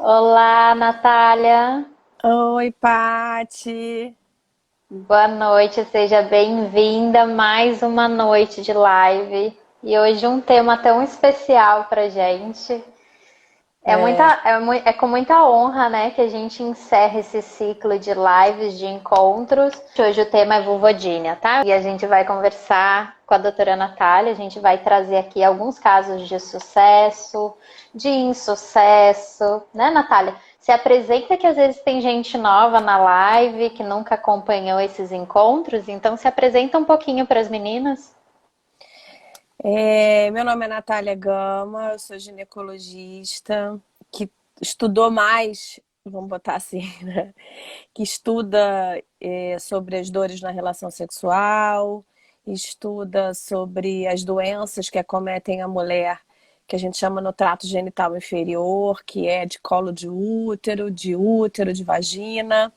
Olá, Natália. Oi, Pati. Boa noite, seja bem-vinda a mais uma noite de live. E hoje um tema tão especial pra gente. É, É com muita honra, né, que a gente encerra esse ciclo de lives, de encontros. Hoje o tema é vulvodínia, tá? E a gente vai conversar com a doutora Natália, a gente vai trazer aqui alguns casos de sucesso, de insucesso, né, Natália? Se apresenta que às vezes tem gente nova na live que nunca acompanhou esses encontros, então se apresenta um pouquinho para as meninas. meu nome é Natália Gama, eu sou ginecologista que estudou mais, vamos botar assim, né? Que estuda sobre as dores na relação sexual, estuda sobre as doenças que acometem a mulher, que a gente chama no trato genital inferior, que é de colo de útero, de vagina.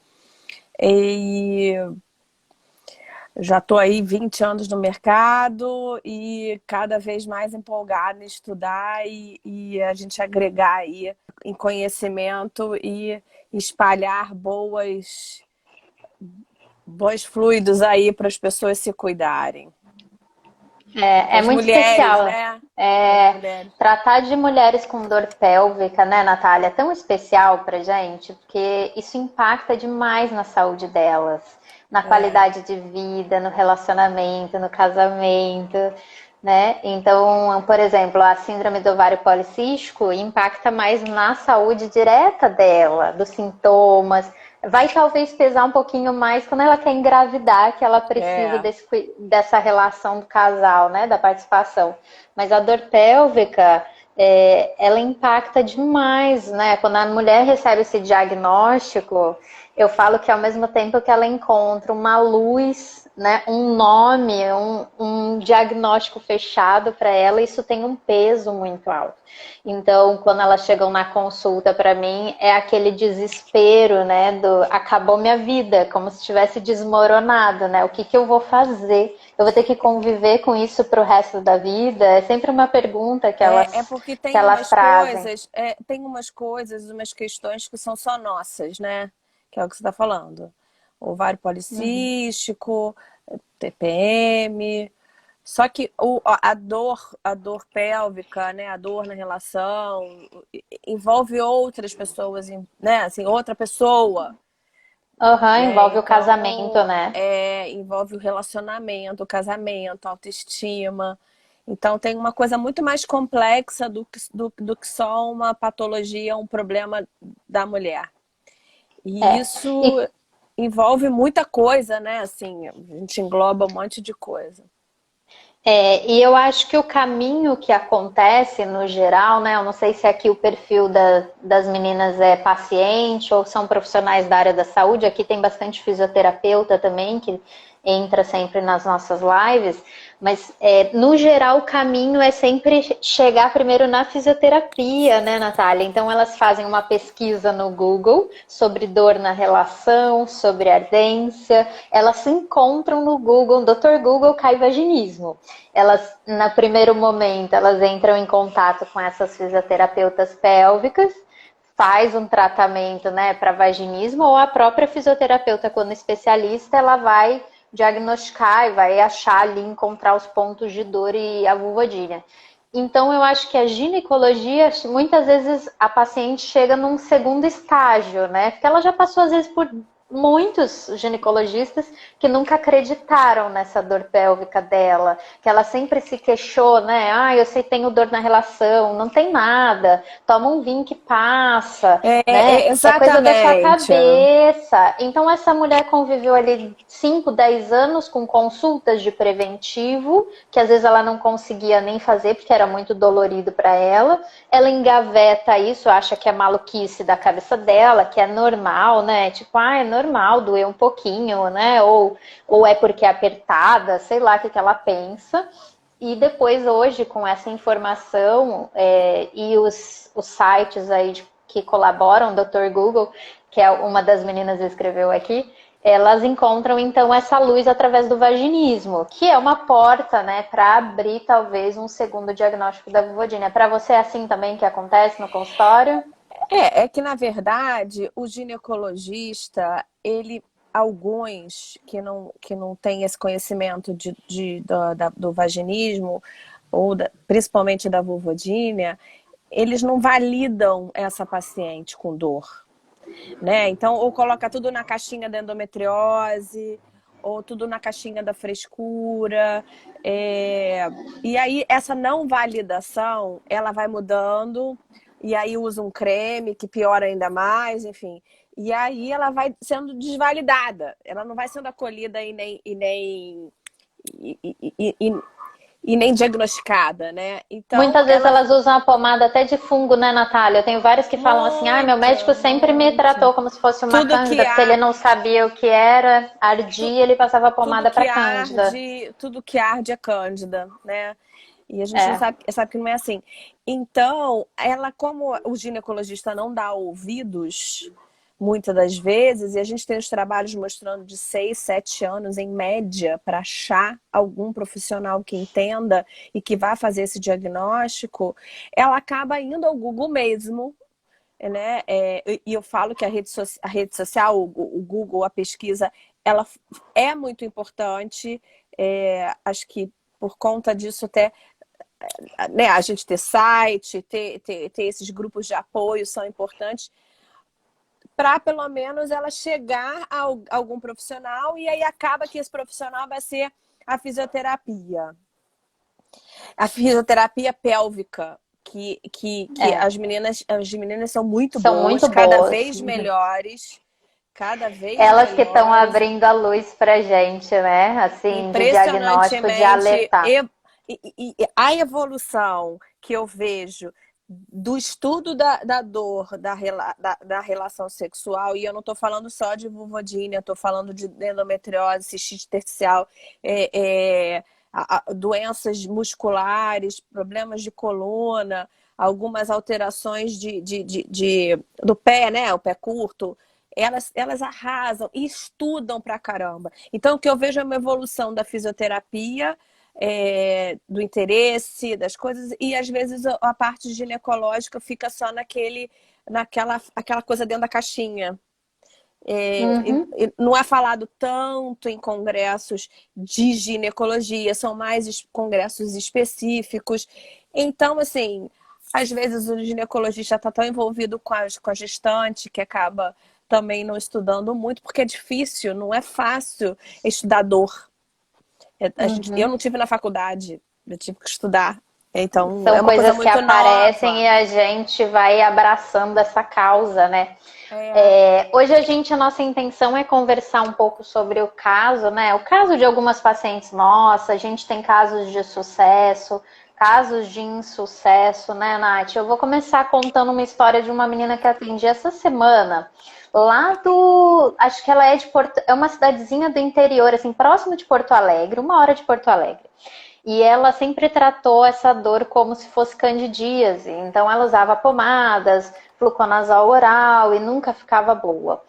E já estou aí 20 anos no mercado e cada vez mais empolgada em estudar e a gente agregar aí em conhecimento e espalhar bons fluidos aí para as pessoas se cuidarem. É, Para é as muito mulheres, especial. né? Para as É, mulheres. tratar de mulheres com dor pélvica, né, Natália, é tão especial pra gente, porque isso impacta demais na saúde delas, na É, qualidade de vida, no relacionamento, no casamento, né? Então, por exemplo, a síndrome do ovário policístico impacta mais na saúde direta dela, dos sintomas, vai talvez pesar um pouquinho mais quando ela quer engravidar, que ela precisa é, dessa relação do casal, né, da participação. Mas a dor pélvica, ela impacta demais, né? Quando a mulher recebe esse diagnóstico, eu falo que ao mesmo tempo que ela encontra uma luz, né, um nome, um diagnóstico fechado para ela, isso tem um peso muito alto. Então, quando elas chegam na consulta para mim, é aquele desespero, né, do acabou minha vida, como se tivesse desmoronado, né? O que que eu vou fazer? Eu vou ter que conviver com isso para o resto da vida? É sempre uma pergunta é porque que elas trazem. tem umas coisas, umas questões que são só nossas, né? Que é o que você está falando. Ovário Uhum. policístico, TPM. Só que a dor pélvica, né, a dor na relação, envolve outras pessoas, né, assim, outra pessoa, Uhum, né? envolve o casamento, Então, né? envolve o relacionamento, o casamento, a autoestima. Então, tem uma coisa muito mais complexa do que só uma patologia, um problema da mulher. E É. isso E envolve muita coisa, né? Assim, a gente engloba um monte de coisa. E eu acho que o caminho que acontece no geral, né? Eu não sei se aqui o perfil das meninas é paciente ou são profissionais da área da saúde. Aqui tem bastante fisioterapeuta também que entra sempre nas nossas lives. Mas no geral o caminho é sempre chegar primeiro na fisioterapia, né, Natália? Então elas fazem uma pesquisa no Google sobre dor na relação, sobre ardência. Elas se encontram no Google, Dr. Google cai vaginismo. Elas, no primeiro momento, elas entram em contato com essas fisioterapeutas pélvicas, faz um tratamento, né, para vaginismo, ou a própria fisioterapeuta, quando especialista, ela vai diagnosticar e vai achar ali, encontrar os pontos de dor e a vulvodínia. Então, eu acho que a ginecologia, muitas vezes a paciente chega num segundo estágio, né? Porque ela já passou, às vezes, por muitos ginecologistas que nunca acreditaram nessa dor pélvica dela, que ela sempre se queixou, né? Ah, eu sei que tenho dor na relação, não tem nada, toma um vinho que passa, né? É coisa da sua Exatamente. cabeça. Então essa mulher conviveu ali 5, 10 anos com consultas de preventivo, que às vezes ela não conseguia nem fazer porque era muito dolorido para ela. Ela engaveta isso, acha que é maluquice da cabeça dela, que é normal, né? Tipo, ah, é normal doer um pouquinho, né? Ou é porque é apertada, sei lá o que ela pensa. E depois, hoje, com essa informação e os sites aí que colaboram, Dr. Google, que é uma das meninas escreveu aqui, elas encontram então essa luz através do vaginismo, que é uma porta, né, para abrir talvez um segundo diagnóstico da vulvodínia. Para você é assim também que acontece no consultório? É que na verdade o ginecologista, alguns que não têm esse conhecimento do vaginismo, principalmente da vulvodínia, eles não validam essa paciente com dor, né? Então, ou coloca tudo na caixinha da endometriose, ou tudo na caixinha da frescura. E aí, essa não validação, ela vai mudando, e aí usa um creme que piora ainda mais, enfim. E aí ela vai sendo desvalidada. Ela não vai sendo acolhida e nem diagnosticada, né? Então, Muitas vezes elas usam a pomada até de fungo, né, Natália? Eu tenho várias que falam assim, ah, meu médico sempre me tratou como se fosse uma tudo que cândida, porque ele não sabia o que era, ardia, ele passava a pomada para cândida. tudo que arde é cândida, né? E a gente não É. sabe que não é assim. Então, como o ginecologista não dá ouvidos, muitas das vezes, e a gente tem os trabalhos mostrando de 6, 7 anos em média para achar algum profissional que entenda e que vá fazer esse diagnóstico, ela acaba indo ao Google mesmo, né? E eu falo que a rede social, o Google, a pesquisa, ela é muito importante. Acho que por conta disso até, né, a gente ter site, ter esses grupos de apoio são importantes para pelo menos ela chegar a algum profissional, e aí acaba que esse profissional vai ser a fisioterapia. A fisioterapia pélvica, que as meninas são muito São boas, muito cada boas. vez melhores, cada vez Elas que estão melhores. abrindo a luz pra gente, né? Assim, de diagnóstico, de Impressionantemente, alertar. e a evolução que eu vejo do estudo da dor, da relação sexual, e eu não estou falando só de vulvodínia, estou falando de endometriose, cistite intersticial, doenças musculares, problemas de coluna, algumas alterações do pé, né? O pé curto. Elas arrasam e estudam pra caramba. Então, o que eu vejo é uma evolução da fisioterapia, do interesse, das coisas, e às vezes a parte ginecológica fica só aquela coisa dentro da caixinha. Não é falado tanto em congressos de ginecologia, são mais congressos específicos. Então, assim, às vezes o ginecologista está tão envolvido com a gestante que acaba também não estudando muito, porque é difícil, não é fácil estudar dor. Eu não tive na faculdade, eu tive que estudar. Então, São é uma coisa coisas que muito aparecem nova. e a gente vai abraçando essa causa, né? Hoje a nossa intenção é conversar um pouco sobre o caso, né? O caso de algumas pacientes nossas, a gente tem casos de sucesso, casos de insucesso, né, Nath? Eu vou começar contando uma história de uma menina que atendi essa semana, acho que ela é é uma cidadezinha do interior, assim, próximo de Porto Alegre, 1 hora de Porto Alegre. E ela sempre tratou essa dor como se fosse candidíase. Então ela usava pomadas, fluconazol oral e nunca ficava boa.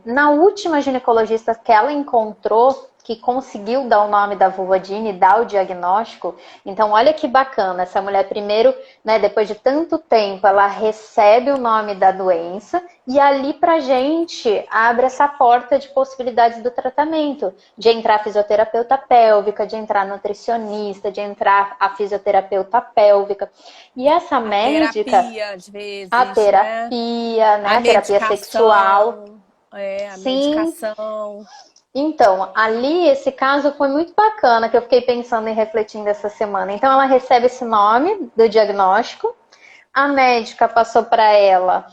Na última ginecologista que ela encontrou, que conseguiu dar o nome da vulvodínia e dar o diagnóstico, então olha que bacana, essa mulher primeiro, né, depois de tanto tempo, ela recebe o nome da doença e ali pra gente abre essa porta de possibilidades do tratamento, de entrar fisioterapeuta pélvica, de entrar nutricionista, de entrar a fisioterapeuta pélvica. E essa médica, Terapia, às vezes, a né? terapia, né, A a terapia sexual. medicação, a Sim. medicação. Então, ali esse caso foi muito bacana, que eu fiquei pensando e refletindo essa semana. Então, ela recebe esse nome do diagnóstico, a médica passou para ela,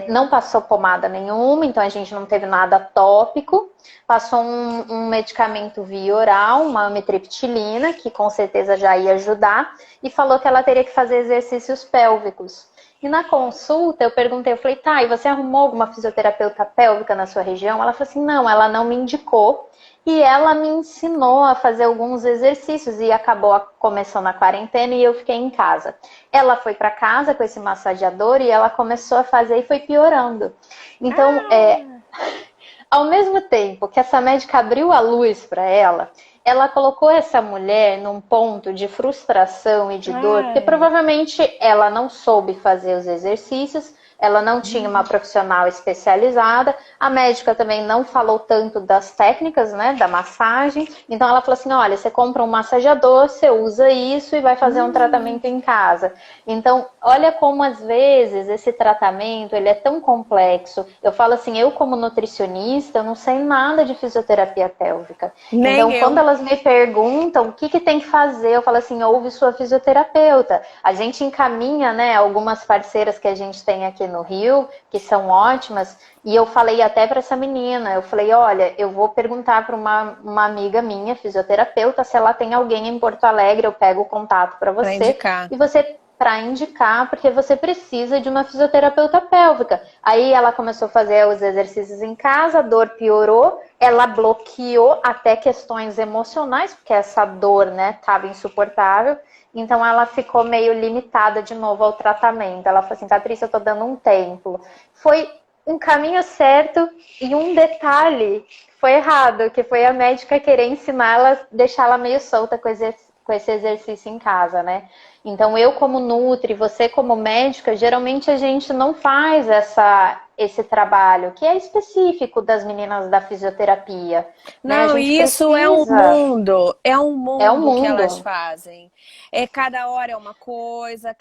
não passou pomada nenhuma, então a gente não teve nada tópico, passou um medicamento via oral, uma amitriptilina, que com certeza já ia ajudar, e falou que ela teria que fazer exercícios pélvicos. E na consulta eu perguntei, eu falei, tá, e você arrumou alguma fisioterapeuta pélvica na sua região? Ela falou assim, não, ela não me indicou. E ela me ensinou a fazer alguns exercícios e acabou começando a quarentena e eu fiquei em casa. Ela foi para casa com esse massageador e ela começou a fazer e foi piorando. Então, ao mesmo tempo que essa médica abriu a luz para ela, ela colocou essa mulher num ponto de frustração e de dor, porque Ai. provavelmente ela não soube fazer os exercícios, ela não tinha uma profissional especializada, a médica também não falou tanto das técnicas, né, da massagem, então ela falou assim, olha, você compra um massageador, você usa isso e vai fazer um tratamento em casa. Então, olha como às vezes esse tratamento, ele é tão complexo. Eu falo assim, eu como nutricionista, eu não sei nada de fisioterapia pélvica. Nem Então, quando eu. elas me perguntam o que, que tem que fazer, eu falo assim, ouve sua fisioterapeuta. A gente encaminha, né, algumas parceiras que a gente tem aqui no Rio, que são ótimas, e eu falei até para essa menina, eu falei, olha, eu vou perguntar para uma amiga minha, fisioterapeuta, se ela tem alguém em Porto Alegre, eu pego o contato para Para você, indicar. e você para indicar, porque você precisa de uma fisioterapeuta pélvica. Aí ela começou a fazer os exercícios em casa, a dor piorou, ela bloqueou até questões emocionais, porque essa dor, né, estava insuportável. Então ela ficou meio limitada de novo ao tratamento. Ela falou assim, Patrícia, eu tô dando um tempo. Foi um caminho certo e um detalhe foi errado, que foi a médica querer ensinar ela, deixar ela meio solta com esse exercício em casa, né? Então, eu como nutri, você como médica, geralmente a gente não faz esse trabalho, que é específico das meninas da fisioterapia, né? A Não, gente e isso precisa, é um é o mundo que elas mundo. fazem. É cada hora é uma coisa,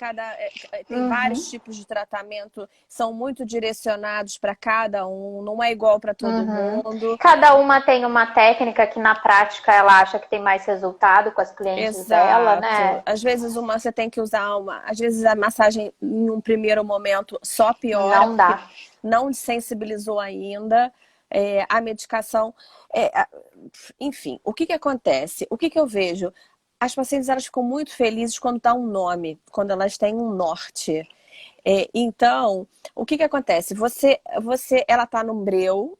tem vários Uhum, tipos de tratamento, são muito direcionados para cada um, não é igual para todo uhum. mundo. Cada uma tem uma técnica que na prática ela acha que tem mais resultado com as clientes dela, Exato. né? Às vezes uma você tem que usar às vezes a massagem em um primeiro momento só piora Não porque dá. não sensibilizou ainda. A medicação, enfim, o que que acontece? O que que eu vejo? As pacientes elas ficam muito felizes quando dá um nome, quando elas têm um norte. Então, o que que acontece? Ela está no breu,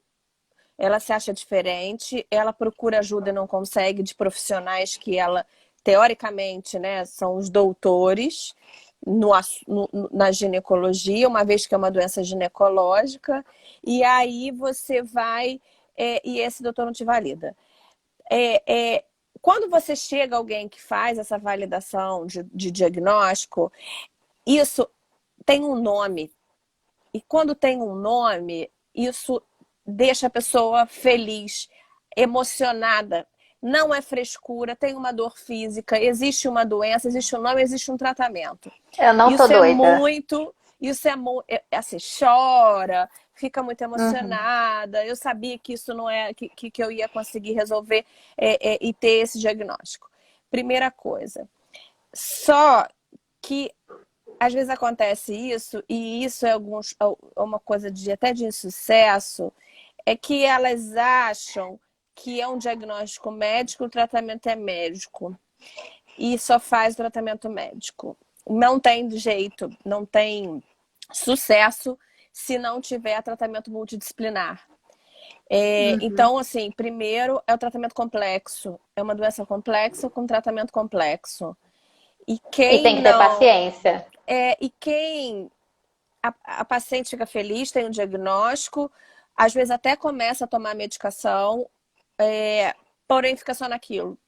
ela se acha diferente, ela procura ajuda e não consegue de profissionais que ela, teoricamente, né, são os doutores na ginecologia, uma vez que é uma doença ginecológica, e aí você vai e esse doutor não te valida. É, é, Quando você chega a alguém que faz essa validação de diagnóstico, isso tem um nome. E quando tem um nome, isso deixa a pessoa feliz, emocionada. Não é frescura, tem uma dor física, existe uma doença, existe um nome, existe um tratamento. Eu não tô Isso é doida. muito, assim, chora, fica muito Uhum. emocionada. Eu sabia que isso não é, que eu ia conseguir resolver e ter esse diagnóstico. Primeira coisa. Só que às vezes acontece isso, e isso é uma coisa até de insucesso, é que elas acham que é um diagnóstico médico, o tratamento é médico. E só faz o tratamento médico. Não tem jeito, não tem sucesso se não tiver tratamento multidisciplinar. Uhum. Então, assim, primeiro é o tratamento complexo. É uma doença complexa com tratamento complexo. E E quem tem que ter não. paciência. E quem a paciente fica feliz, tem um diagnóstico, às vezes até começa a tomar medicação, porém fica só naquilo.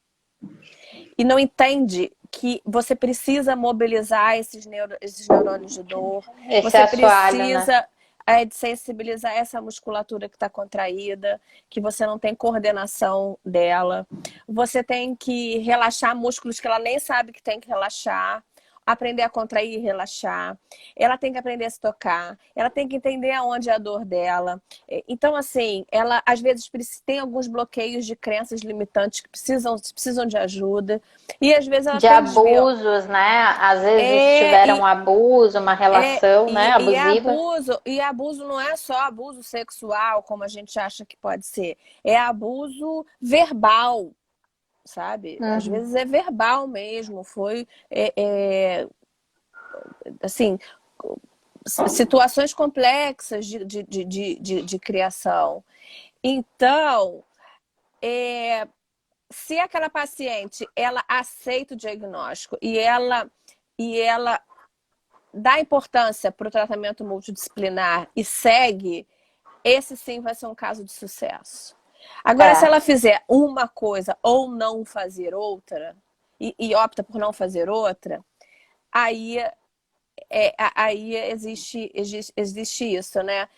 E não entende que você precisa mobilizar esses neurônios de dor, Esse você assoalho, né? precisa de sensibilizar essa musculatura que está contraída, que você não tem coordenação dela. Você tem que relaxar músculos que ela nem sabe que tem que relaxar, aprender a contrair e relaxar. Ela tem que aprender a se tocar, ela tem que entender aonde é a dor dela. Então, assim, ela às vezes tem alguns bloqueios de crenças limitantes que precisam de ajuda. E às vezes ela De tem desvio. abusos, né? Às vezes É, tiveram um abuso, uma relação, né, abusiva. e abuso não é só abuso sexual, como a gente acha que pode ser. É abuso verbal, sabe? Às Uhum. vezes é verbal mesmo. Assim, situações complexas de criação. Então, se aquela paciente ela aceita o diagnóstico e ela dá importância para o tratamento multidisciplinar e segue, esse sim vai ser um caso de sucesso. Agora, se ela fizer uma coisa ou não fazer outra, e opta por não fazer outra, aí, aí existe isso, né?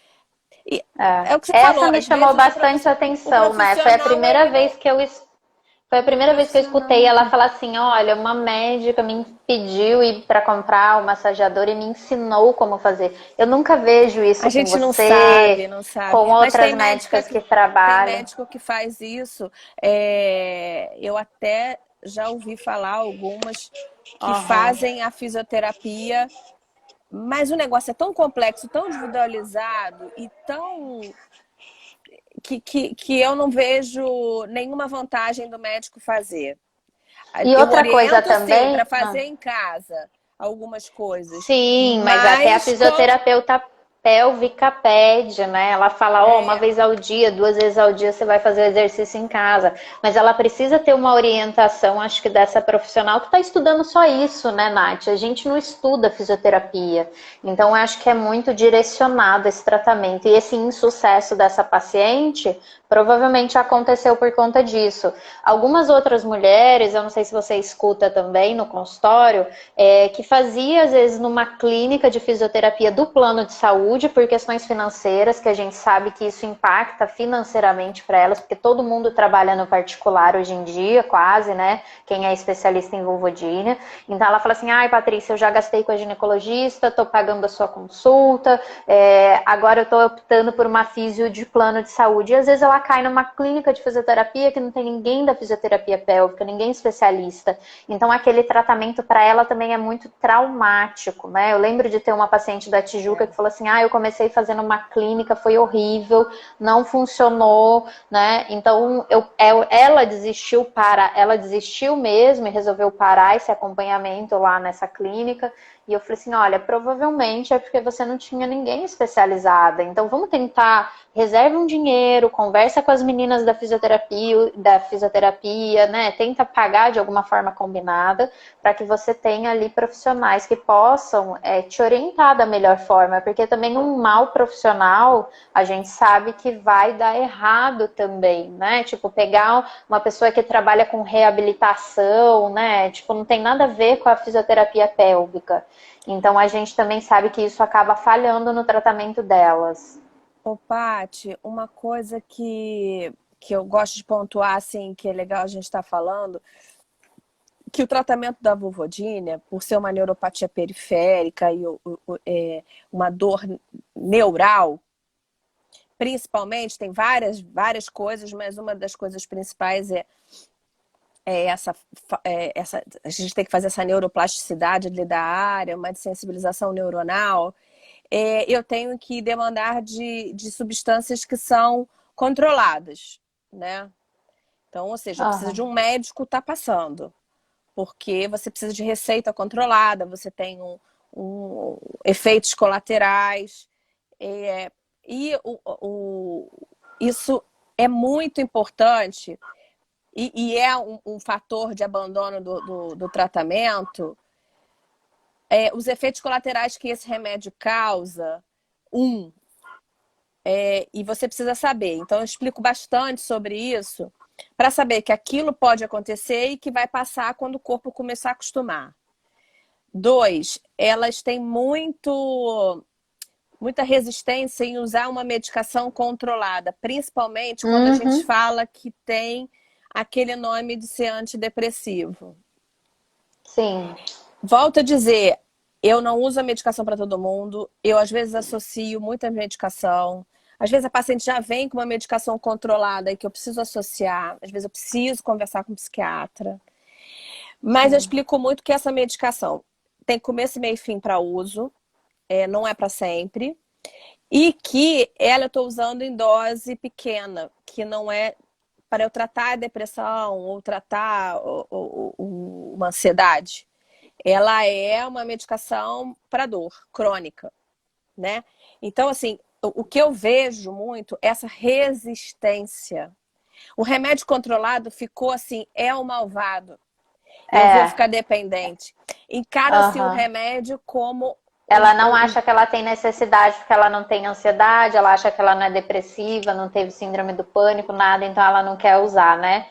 E é o que você Essa falou, me às chamou vezes bastante o atenção, né? profissional, ele não. Foi a O primeira vez que eu profissional escutei não ela quer. falar assim: olha, uma médica me pediu ir para comprar o massageador e me ensinou como fazer. Eu nunca vejo A isso com gente não você, sabe, não sabe. com Mas outras médicas que tem trabalham. médico que faz isso. Eu até já ouvi falar algumas que Uhum. fazem a fisioterapia, mas o negócio é tão complexo, tão individualizado e tão que eu não vejo nenhuma vantagem do médico fazer. E Eu outra coisa oriento sim para também. fazer em casa algumas coisas, Sim, mas até a mas fisioterapeuta pélvica pede, né? Ela fala, ó, uma é, vez ao dia, 2 vezes ao dia você vai fazer o exercício em casa. Mas ela precisa ter uma orientação, acho que dessa profissional que está estudando só isso, né, Nath? A gente não estuda fisioterapia. Então, eu acho que é muito direcionado esse tratamento. E esse insucesso dessa paciente provavelmente aconteceu por conta disso. Algumas outras mulheres, eu não sei se você escuta também no consultório, que fazia, às vezes, numa clínica de fisioterapia do plano de saúde, por questões financeiras, que a gente sabe que isso impacta financeiramente para elas, porque todo mundo trabalha no particular hoje em dia, quase, né? Quem é especialista em vulvodínia. Então, ela fala assim, ai, Patrícia, eu já gastei com a ginecologista, tô pagando a sua consulta, agora eu tô optando por uma fisio de plano de saúde. E, às vezes, ela cai numa clínica de fisioterapia que não tem ninguém da fisioterapia pélvica, ninguém especialista. Então, aquele tratamento para ela também é muito traumático, né? Eu lembro de ter uma paciente da Tijuca que falou assim, eu comecei fazendo uma clínica, foi horrível, não funcionou, né? Então, ela desistiu mesmo e resolveu parar esse acompanhamento lá nessa clínica. E eu falei assim, olha, provavelmente é porque você não tinha ninguém especializada. Então, vamos tentar, reserva um dinheiro, conversa com as meninas da fisioterapia, né? Tenta pagar de alguma forma combinada para que você tenha ali profissionais que possam te orientar da melhor forma, porque também um mau profissional, a gente sabe que vai dar errado também, né? Tipo, pegar uma pessoa que trabalha com reabilitação, né? Tipo, não tem nada a ver com a fisioterapia pélvica. Então, a gente também sabe que isso acaba falhando no tratamento delas. ô, Paty, uma coisa que eu gosto de pontuar, assim, que é legal a gente estar falando, que o tratamento da vulvodínia, por ser uma neuropatia periférica e uma dor neural, principalmente, tem várias coisas, mas uma das coisas principais essa, a gente tem que fazer essa neuroplasticidade ali da área, uma sensibilização neuronal. Eu tenho que demandar de substâncias que são controladas, né? Então, ou seja, eu preciso de Aham. um médico estar passando, porque você precisa de receita controlada, você tem efeitos colaterais, e isso é muito importante e é um fator de abandono do tratamento. Os efeitos colaterais que esse remédio causa, um, e você precisa saber. Então, eu explico bastante sobre isso para saber que aquilo pode acontecer e que vai passar quando o corpo começar a acostumar. Dois, elas têm muita resistência em usar uma medicação controlada, principalmente quando a gente Uhum. fala que tem aquele nome de ser antidepressivo. Sim. Volto a dizer, eu não uso a medicação para todo mundo, eu às vezes associo muita medicação. Às vezes a paciente já vem com uma medicação controlada e que eu preciso associar, às vezes eu preciso conversar com o psiquiatra. Mas eu Sim. explico muito que essa medicação tem começo, meio e fim para uso, não é para sempre. E que ela eu estou usando em dose pequena, que não é para eu tratar a depressão ou tratar uma ansiedade. Ela é uma medicação para dor crônica, né? Então, assim, o que eu vejo muito é essa resistência. O remédio controlado ficou assim, é o malvado. Eu vou É. ficar dependente. Encara-se o Aham. remédio como Ela não acha que ela tem necessidade porque ela não tem ansiedade, ela acha que ela não é depressiva, não teve síndrome do pânico, nada, então ela não quer usar, né?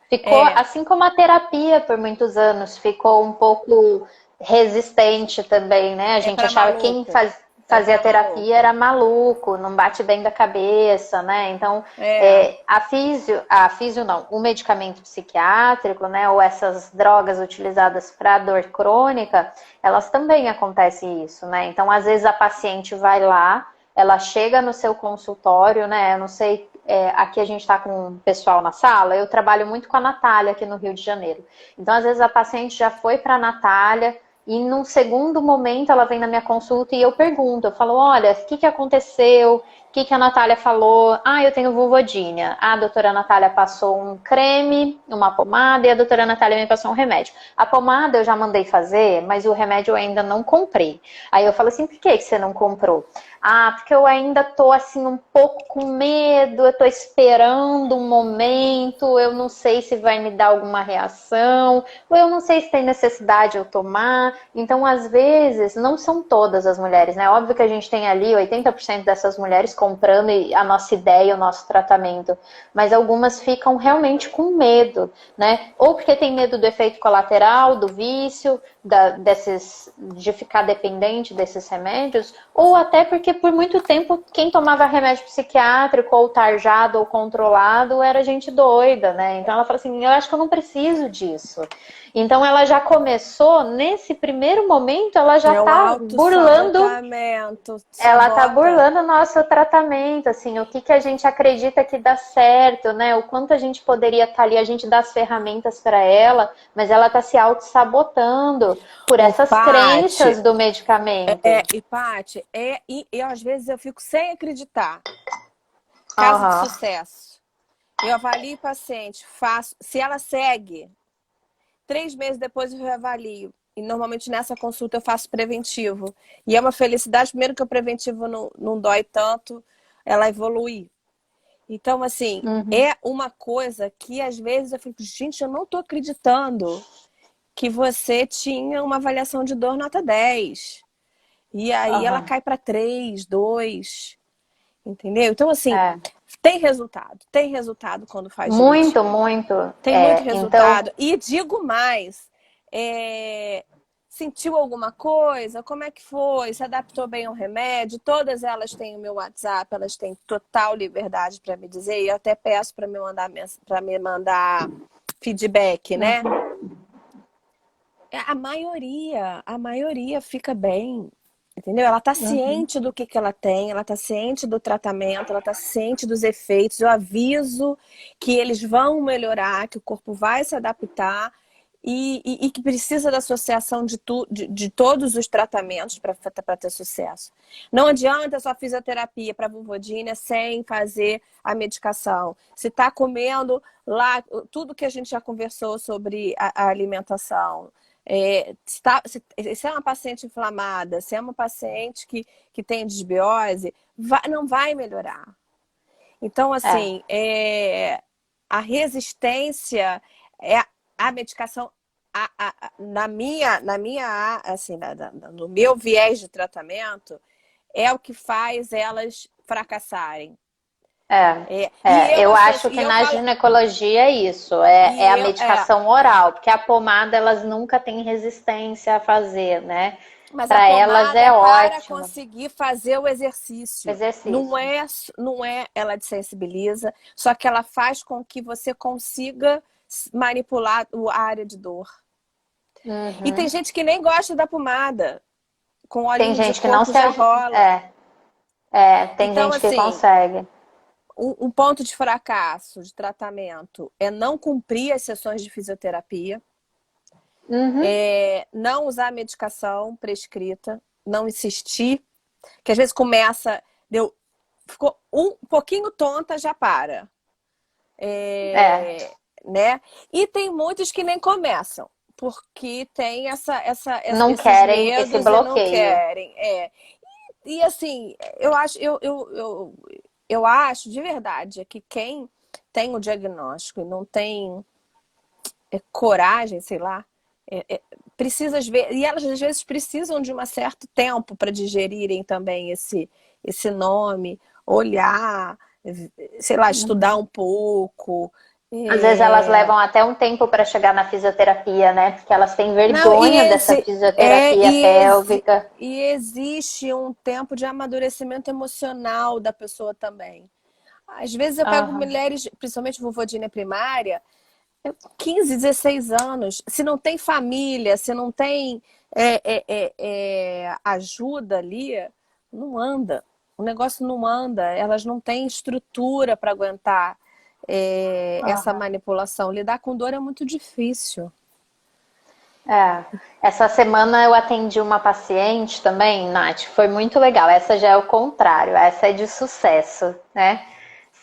Ficou, É, assim como a terapia por muitos anos, ficou um pouco resistente também, né? A é gente para achava que quem maluco. É fazia para terapia maluco. era maluco, não bate bem da cabeça, né? Então, É. a físio não, o medicamento psiquiátrico, né? Ou essas drogas utilizadas para dor crônica, elas também acontecem isso, né? Então, às vezes a paciente vai lá, ela chega no seu consultório, né? Eu não sei, aqui a gente está com o pessoal na sala, eu trabalho muito com a Natália aqui no Rio de Janeiro. Então, às vezes a paciente já foi para a Natália e num segundo momento ela vem na minha consulta e eu pergunto, eu falo, olha, o que aconteceu? O que a Natália falou? Ah, eu tenho vulvodínia. A doutora Natália passou um creme, uma pomada, e a doutora Natália me passou um remédio. A pomada eu já mandei fazer, mas o remédio eu ainda não comprei. Aí eu falo assim, por que você não comprou? Ah, porque eu ainda tô assim um pouco com medo, eu tô esperando um momento, eu não sei se vai me dar alguma reação, ou eu não sei se tem necessidade de eu tomar. Então, às vezes, não são todas as mulheres, né? Óbvio que a gente tem ali 80% dessas mulheres comprando a nossa ideia, o nosso tratamento, mas algumas ficam realmente com medo, né? Ou porque tem medo do efeito colateral, do vício, de ficar dependente desses remédios, ou até porque por muito tempo quem tomava remédio psiquiátrico ou tarjado ou controlado era gente doida, né? Então ela fala assim, eu acho que eu não preciso disso. Então ela já começou, nesse primeiro momento, ela já É o tá burlando autossabotamento, ela tá sabota. burlando o nosso tratamento, assim, o que a gente acredita que dá certo, né? O quanto a gente poderia estar ali, a gente dá as ferramentas para ela, mas ela tá se auto-sabotando por Ô, essas Paty, crenças do medicamento. e Paty, e às vezes eu fico sem acreditar. Caso de Aham. sucesso. Eu avalio o paciente, faço. Se ela segue, 3 meses depois eu reavalio. E normalmente nessa consulta eu faço preventivo. E é uma felicidade, primeiro que o preventivo não dói tanto, ela evolui. Então, assim, Uhum. é uma coisa que às vezes eu fico, gente, eu não tô acreditando que você tinha uma avaliação de dor nota 10. E aí ela Aham. cai para 3, 2, entendeu? Então, assim, É. tem resultado quando faz Muito, direitinho. muito. Tem muito Então, resultado. E digo mais, é, sentiu alguma coisa? Como é que foi? Se adaptou bem ao remédio? Todas elas têm o meu WhatsApp, elas têm total liberdade para me dizer, e eu até peço para me mandar feedback, né? A maioria fica bem. Entendeu? Ela está uhum. ciente do que ela tem, ela está ciente do tratamento, ela está ciente dos efeitos. Eu aviso que eles vão melhorar, que o corpo vai se adaptar e que precisa da associação de todos os tratamentos para ter sucesso. Não adianta só fisioterapia para vulvodínia sem fazer a medicação. Se está comendo lá, tudo que a gente já conversou sobre a alimentação. Se é uma paciente inflamada, se é uma paciente que tem desbiose, não vai melhorar. Então, É. assim, a resistência, a medicação, assim, no meu viés de tratamento, é o que faz elas fracassarem. E eu Eu acho associo, e que eu na falo, ginecologia é isso, e a eu, medicação oral, porque a pomada elas nunca têm resistência a fazer, né? Mas a Para elas pomada é é para ótimo conseguir fazer o exercício. Não exercício. é, não é, ela desensibiliza, só que ela faz com que você consiga manipular a área de dor. E tem Uhum. gente que nem gosta da pomada, com Tem olhinho de gente que não coco se. já rola. Tem Então, gente que assim, consegue. um ponto de fracasso de tratamento é não cumprir as sessões de fisioterapia, Uhum. não usar medicação prescrita, não insistir, que às vezes começa, ficou um pouquinho tonta, já para. É, Né? E tem muitos que nem começam, porque tem não esses querem esse medos e não bloqueio. querem. E assim, eu acho de verdade que quem tem o diagnóstico e não tem coragem, sei lá, precisa, e elas às vezes precisam de um certo tempo para digerirem também esse nome, olhar, sei lá, estudar um pouco. Às vezes elas levam até um tempo para chegar na fisioterapia, né? Porque elas têm Não, vergonha dessa fisioterapia e, pélvica. e existe um tempo de amadurecimento emocional da pessoa também. Às vezes eu pego Aham. mulheres, principalmente vulvodínia primária, 15, 16 anos, se não tem família, se não tem ajuda ali, não anda. O negócio não anda, elas não têm estrutura para aguentar essa Aham. manipulação. Lidar com dor é muito difícil. É. Essa semana eu atendi uma paciente também, Nath, foi muito legal. Essa já é o contrário, essa é de sucesso, né?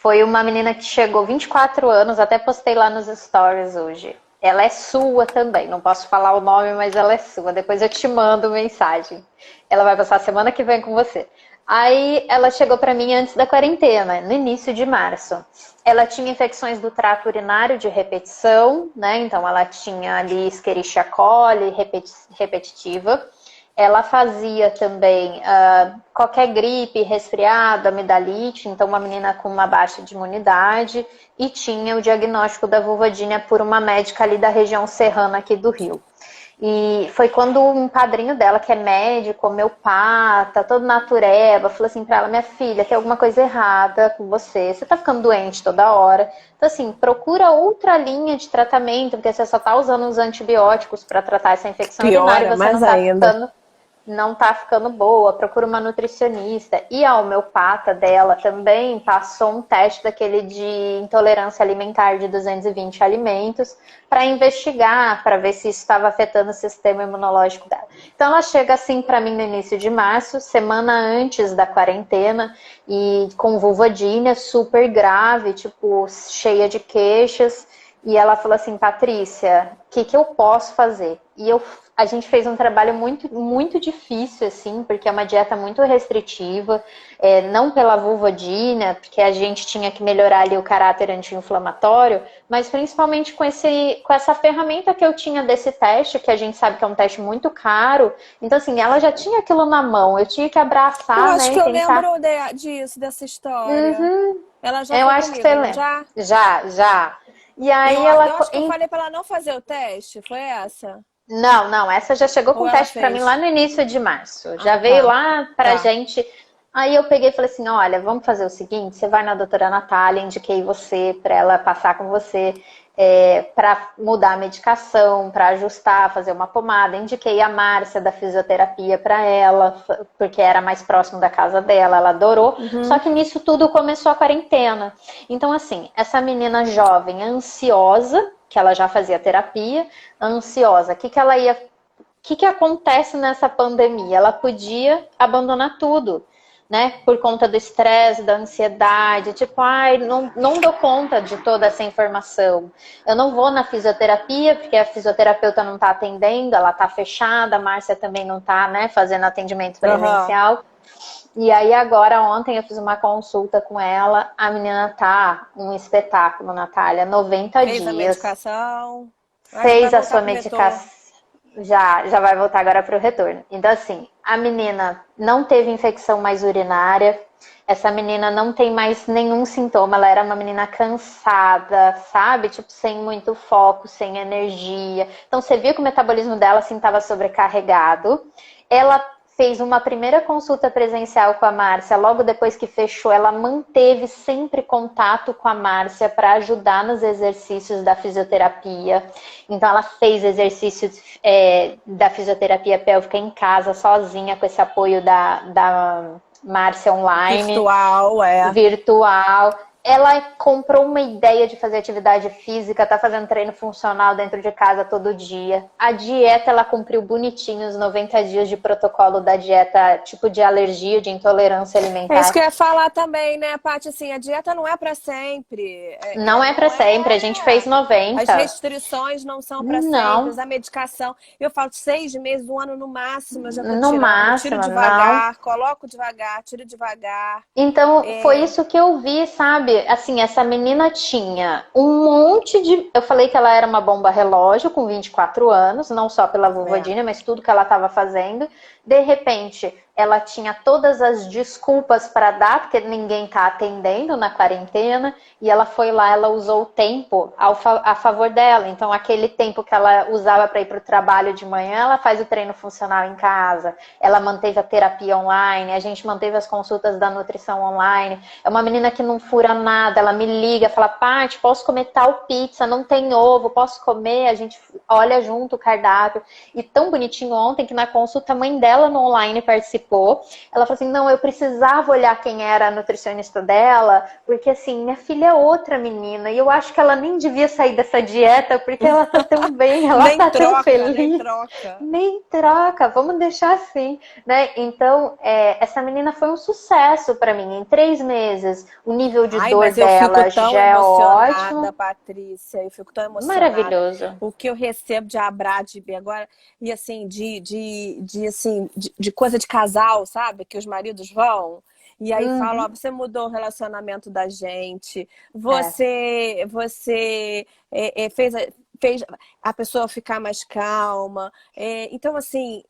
Foi uma menina que chegou 24 anos, até postei lá nos stories hoje. Ela é sua também, não posso falar o nome, mas ela é sua. Depois eu te mando mensagem. Ela vai passar a semana que vem com você. Aí ela chegou para mim antes da quarentena, no início de março. Ela tinha infecções do trato urinário de repetição, né? Então ela tinha ali Escherichia coli repetitiva. Ela fazia também qualquer gripe, resfriado, amidalite, então uma menina com uma baixa de imunidade, e tinha o diagnóstico da vulvodínia por uma médica ali da região serrana aqui do Rio. E foi quando um padrinho dela, que é médico, homeopata, todo natureba, falou assim pra ela: minha filha, tem alguma coisa errada com você tá ficando doente toda hora. Então, assim, procura outra linha de tratamento, porque você só tá usando os antibióticos para tratar essa infecção urinária e Piora você mais não tá ainda. ficando não tá ficando boa, procura uma nutricionista. E a homeopata dela também passou um teste daquele de intolerância alimentar de 220 alimentos para investigar, para ver se isso estava afetando o sistema imunológico dela. Então ela chega assim para mim no início de março, semana antes da quarentena, e com vulvodínia super grave, tipo, cheia de queixas. E ela falou assim: Patrícia, o que eu posso fazer? E a gente fez um trabalho muito, muito difícil, assim, porque é uma dieta muito restritiva, não pela vulvodínia, porque a gente tinha que melhorar ali o caráter anti-inflamatório, mas principalmente com essa ferramenta que eu tinha desse teste, que a gente sabe que é um teste muito caro. Então, assim, ela já tinha aquilo na mão, eu tinha que Eu abraçar, acho né, que e eu tentar. lembro disso, dessa história. Uhum, Ela já eu foi acho que comigo, você não lembra. já? Já, já. E aí Eu ela. acho que eu falei para ela não fazer o teste, foi essa? Não, não, essa já chegou Ou com ela teste para mim lá fez? no início de março. Já Ah, veio tá. lá pra Tá. gente. Aí eu peguei e falei assim: olha, vamos fazer o seguinte: você vai na doutora Natália, indiquei você para ela passar com você para mudar a medicação, para ajustar, fazer uma pomada. Indiquei a Márcia da fisioterapia para ela, porque era mais próximo da casa dela, ela adorou. Só Uhum. que nisso tudo começou a quarentena. Então, assim, essa menina jovem, ansiosa, que ela já fazia terapia, ansiosa, o que acontece nessa pandemia? Ela podia abandonar tudo, né? Por conta do estresse, da ansiedade, tipo, ai, não dou conta de toda essa informação. Eu não vou na fisioterapia, porque a fisioterapeuta não está atendendo, ela está fechada, a Márcia também não está, né, fazendo atendimento Aham. presencial. E aí agora, ontem, eu fiz uma consulta com ela, a menina tá um espetáculo, Natália, 90 Fez a dias, medicação. Ah, já vai fez a voltar sua pro retorno. medicação. Já vai voltar agora para o retorno. Então, assim, a menina não teve infecção mais urinária, essa menina não tem mais nenhum sintoma, ela era uma menina cansada, sabe? Tipo, sem muito foco, sem energia. Então, você viu que o metabolismo dela, assim, estava sobrecarregado. Ela fez uma primeira consulta presencial com a Márcia, logo depois que fechou, ela manteve sempre contato com a Márcia para ajudar nos exercícios da fisioterapia. Então, ela fez exercícios da fisioterapia pélvica em casa, sozinha, com esse apoio da Márcia online, Virtual, é. virtual. Ela comprou uma ideia de fazer atividade física, tá fazendo treino funcional dentro de casa todo dia. A dieta, ela cumpriu bonitinho os 90 dias de protocolo da dieta, tipo de alergia, de intolerância É isso que alimentar. eu ia falar também, né, Paty? Assim, a dieta não é para sempre. Não é para Não sempre, a gente é. fez As 90. restrições não são para sempre. Não, A medicação, eu falo 6 meses, um ano no máximo, eu já estou no tirando. Tiro máximo, não. devagar, coloco devagar, tiro devagar. Então, foi isso que eu vi, sabe? assim, essa menina tinha um monte de... Eu falei que ela era uma bomba relógio com 24 anos, não só pela É. vulvodínia, mas tudo que ela estava fazendo. De repente, ela tinha todas as desculpas para dar, porque ninguém está atendendo na quarentena, e ela foi lá, ela usou o tempo a favor dela. Então, aquele tempo que ela usava para ir para o trabalho de manhã, ela faz o treino funcional em casa, ela manteve a terapia online, a gente manteve as consultas da nutrição online. É uma menina que não fura nada, ela me liga, fala, Paty, posso comer tal pizza, não tem ovo, posso comer? A gente olha junto o cardápio. E tão bonitinho ontem que na consulta a mãe dela no online participou. Ela falou assim, não, eu precisava olhar quem era a nutricionista dela, porque assim, minha filha é outra menina, e eu acho que ela nem devia sair dessa dieta, porque ela tá tão bem, ela Nem tá tão troca, feliz. nem troca. Nem troca, vamos deixar assim, né? Então, essa menina foi um sucesso para mim. Em 3 meses, o nível de Ai, dor mas eu fico dela tão já é emocionada, ótimo. Patrícia. Eu fico tão emocionada. Maravilhoso. O que eu recebo de abraço agora, e assim, assim, de coisa de casal, sabe? Que os maridos vão. E aí falam, ó, Uhum. você mudou o relacionamento da gente, É, você fez a pessoa ficar mais calma. Então, assim,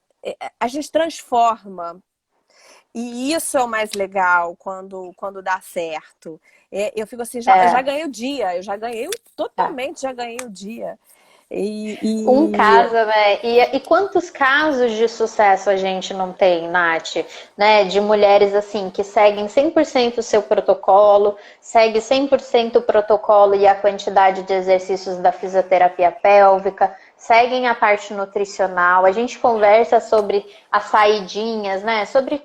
a gente transforma. E isso é o mais legal quando dá certo. Eu fico assim, eu já é. ganhei o dia, eu já ganhei, É. totalmente já ganhei o dia. Um E caso, né? E quantos casos de sucesso a gente não tem, Nath? Né? De mulheres assim que seguem 100% o seu protocolo, segue 100% o protocolo e a quantidade de exercícios da fisioterapia pélvica, seguem a parte nutricional. A gente conversa sobre as saidinhas, né? Sobre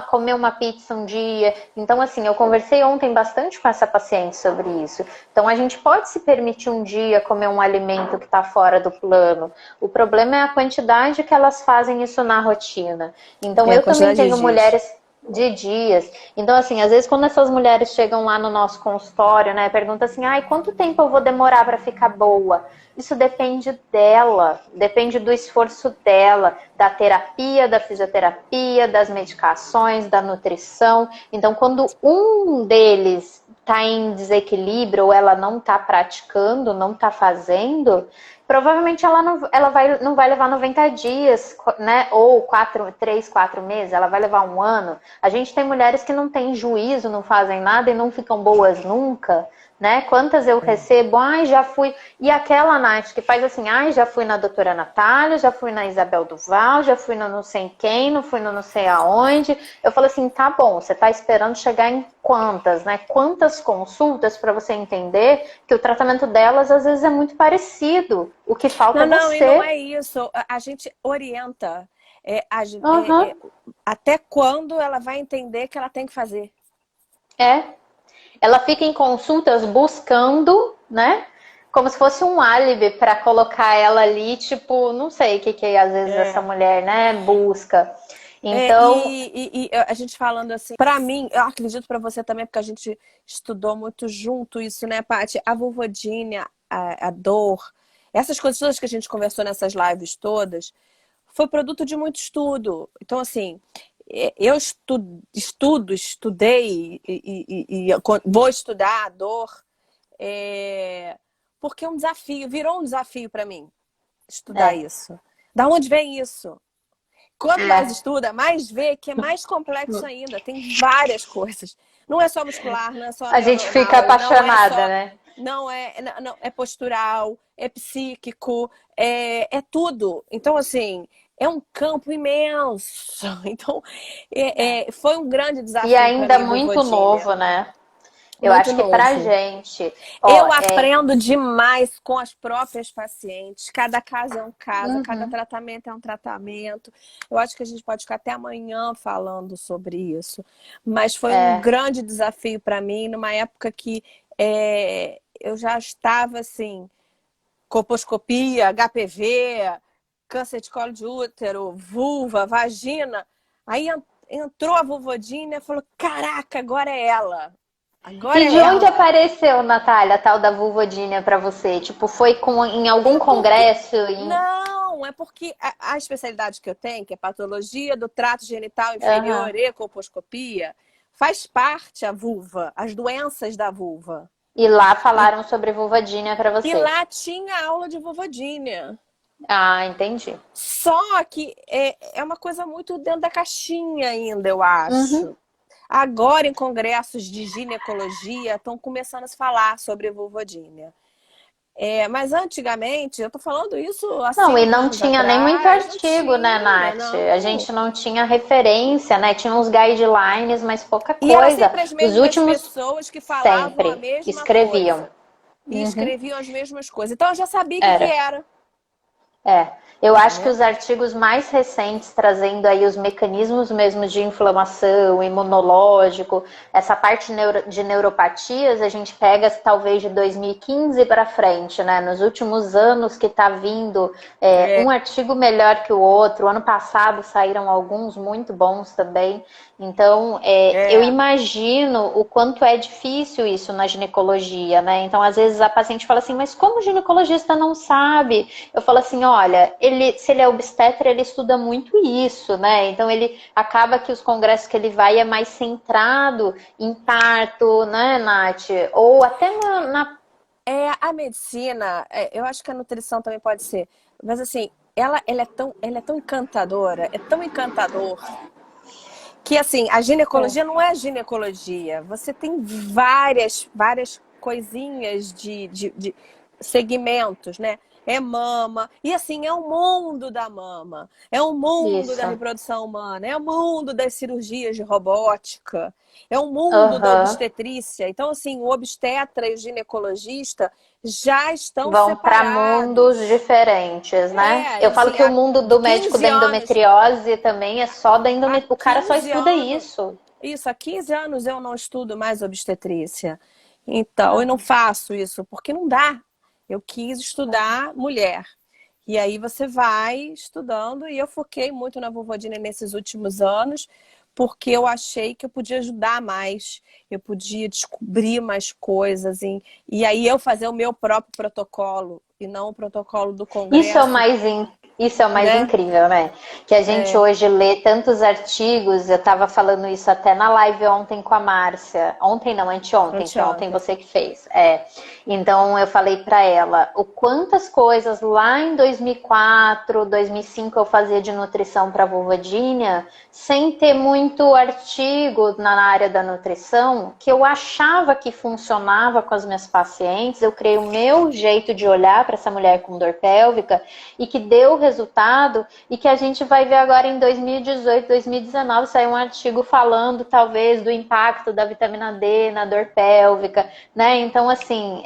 comer uma pizza um dia. Então, assim, eu conversei ontem bastante com essa paciente sobre isso. Então, a gente pode se permitir um dia comer um alimento que está fora do plano. O problema é a quantidade que elas fazem isso na rotina. Então, é a eu também quantidade de tenho dias. mulheres de dias. Então, assim, às vezes quando essas mulheres chegam lá no nosso consultório, né, pergunta assim, ai, quanto tempo eu vou demorar para ficar boa? Isso depende dela, depende do esforço dela, da terapia, da fisioterapia, das medicações, da nutrição. Então, quando um deles está em desequilíbrio ou ela não está praticando, não está fazendo, provavelmente não vai levar 90 dias, né? Ou 3, 4 meses, ela vai levar um ano. A gente tem mulheres que não têm juízo, não fazem nada e não ficam boas nunca, né? Quantas eu recebo, ai, já fui. E aquela Nath que faz assim, ai, já fui na doutora Natália, já fui na Isabel Duval, já fui no não sei quem, não fui no não sei aonde. Eu falo assim, tá bom, você tá esperando chegar em quantas, né? Quantas consultas para você entender que o tratamento delas às vezes é muito parecido. O que falta Não, é não, e não você. é isso. A gente orienta Uhum. até quando ela vai entender que ela tem que fazer. É. Ela fica em consultas buscando, né? Como se fosse um álibi para colocar ela ali, tipo, não sei o que que às vezes essa É. mulher, né, busca. Então, E a gente falando assim, pra mim, eu acredito pra você também, porque a gente estudou muito junto isso, né, Paty? A vulvodínia, a dor, essas coisas todas que a gente conversou nessas lives todas, foi produto de muito estudo. Então, assim, eu estudei vou estudar a dor, é, porque é um desafio, virou um desafio pra mim estudar é, isso. Da onde vem isso? Quanto mais é. estuda, mais vê que é mais complexo ainda. Tem várias coisas. Não é só muscular, não é só A gente fica neuronal, não é apaixonada, só. né? Não, é postural, é psíquico, é tudo. Então, assim, é um campo imenso. Então, É. foi um grande E desafio para ainda mim, muito Vulvodínia. novo, né? Eu Muito acho que pra novo. gente, ó, Eu aprendo demais com as próprias pacientes. Cada caso é um caso, cada uhum, tratamento é um tratamento. Eu acho que a gente pode ficar até amanhã falando sobre isso. Mas foi um é, grande desafio para mim, numa época que eu já estava assim, colposcopia, HPV, câncer de colo de útero, vulva, vagina. Aí entrou a vulvodínia e falou: caraca, agora é ela. Agora E é de onde ela. apareceu, Natália, a tal da vulvodínia pra você? Tipo, foi em algum É porque. congresso? Não, é porque a especialidade que eu tenho, que é patologia do trato genital inferior Aham, e colposcopia, faz parte a vulva, as doenças da vulva. E lá E, falaram sobre vulvadínia para e você. lá tinha aula de vulvodínia. Ah, entendi. Só que é uma coisa muito dentro da caixinha ainda, eu Uhum. acho. Agora, em congressos de ginecologia, estão começando a se falar sobre vulvodínia. Mas antigamente, eu tô falando isso há Não, e 5 não anos tinha nem muito atrás, não artigo, né, tinha, Nath? A não. gente não tinha referência, né? Tinha uns guidelines, mas pouca E era coisa. sempre as Os mesmas últimos pessoas que falavam a sempre mesma escreviam. coisa. E Uhum. escreviam as mesmas coisas. Então eu já sabia o que que Era. era, É, eu acho que entendeu? os artigos mais recentes, trazendo aí os mecanismos mesmo de inflamação, imunológico, essa parte de neuropatias, a gente pega talvez de 2015 para frente, né? Nos últimos anos que está vindo um É, artigo melhor que o outro. Ano passado saíram alguns muito bons também. Então, eu é. imagino o quanto é difícil isso na ginecologia, né? Então, às vezes a paciente fala assim, mas como o ginecologista não sabe? Eu falo assim, olha, se ele é obstetra, ele estuda muito isso, né? Então ele acaba que os congressos que ele vai é mais centrado em parto, né, Nath? Ou até A medicina, eu acho que a nutrição também pode ser. Mas assim, ela é tão encantadora, é tão encantador que assim, a ginecologia não é ginecologia. Você tem várias coisinhas de segmentos, né? É mama. E assim, é o mundo da mama. É o mundo da isso. reprodução humana. É o mundo das cirurgias de robótica. É o mundo da Aham. obstetrícia. Então, assim, o obstetra e o ginecologista já estão Vão para mundos separados. diferentes, né? Eu falo Assim, que o há mundo do médico 15 da anos, endometriose também é só da há endometriose. O cara só 15 estuda anos, isso. isso, há 15 anos eu não estudo mais obstetrícia. Então, eu não Ah. faço isso, porque não dá. Eu quis estudar mulher. E aí você vai estudando, e eu foquei muito na vulvodina nesses últimos anos, porque eu achei que eu podia ajudar mais, eu podia descobrir mais coisas, e aí eu fazer o meu próprio protocolo, e não o protocolo do Isso é o congresso, mais, isso é o mais né? incrível, né? Que a gente É, hoje lê tantos artigos, eu estava falando isso até na live ontem com a Márcia. Ontem não, anteontem, que ontem anteontem. você que fez. Então eu falei para ela o quantas coisas lá em 2004, 2005 eu fazia de nutrição para vulvadinha, sem ter muito artigo na área da nutrição, que eu achava que funcionava com as minhas pacientes. Eu criei o meu jeito de olhar para essa mulher com dor pélvica e que deu resultado, e que a gente vai ver agora em 2018, 2019 sair um artigo falando talvez do impacto da vitamina D na dor pélvica, né? Então assim,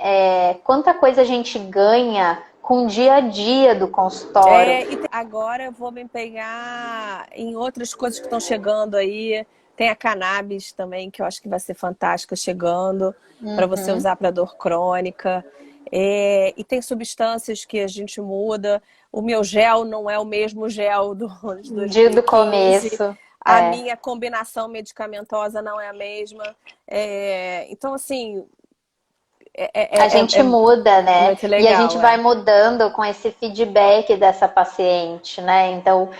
quanta coisa a gente ganha com o dia a dia do consultório. Agora eu vou me pegar em outras coisas que estão chegando aí. Tem a cannabis também, que eu acho que vai ser fantástica chegando para você Uhum. usar para dor crônica. E tem substâncias que a gente muda. O meu gel não é o mesmo gel de Do 2015. começo. A minha combinação medicamentosa não é a mesma. Então, assim, A gente muda, é né? muito E a legal. gente vai mudando com esse feedback dessa paciente, né? Então,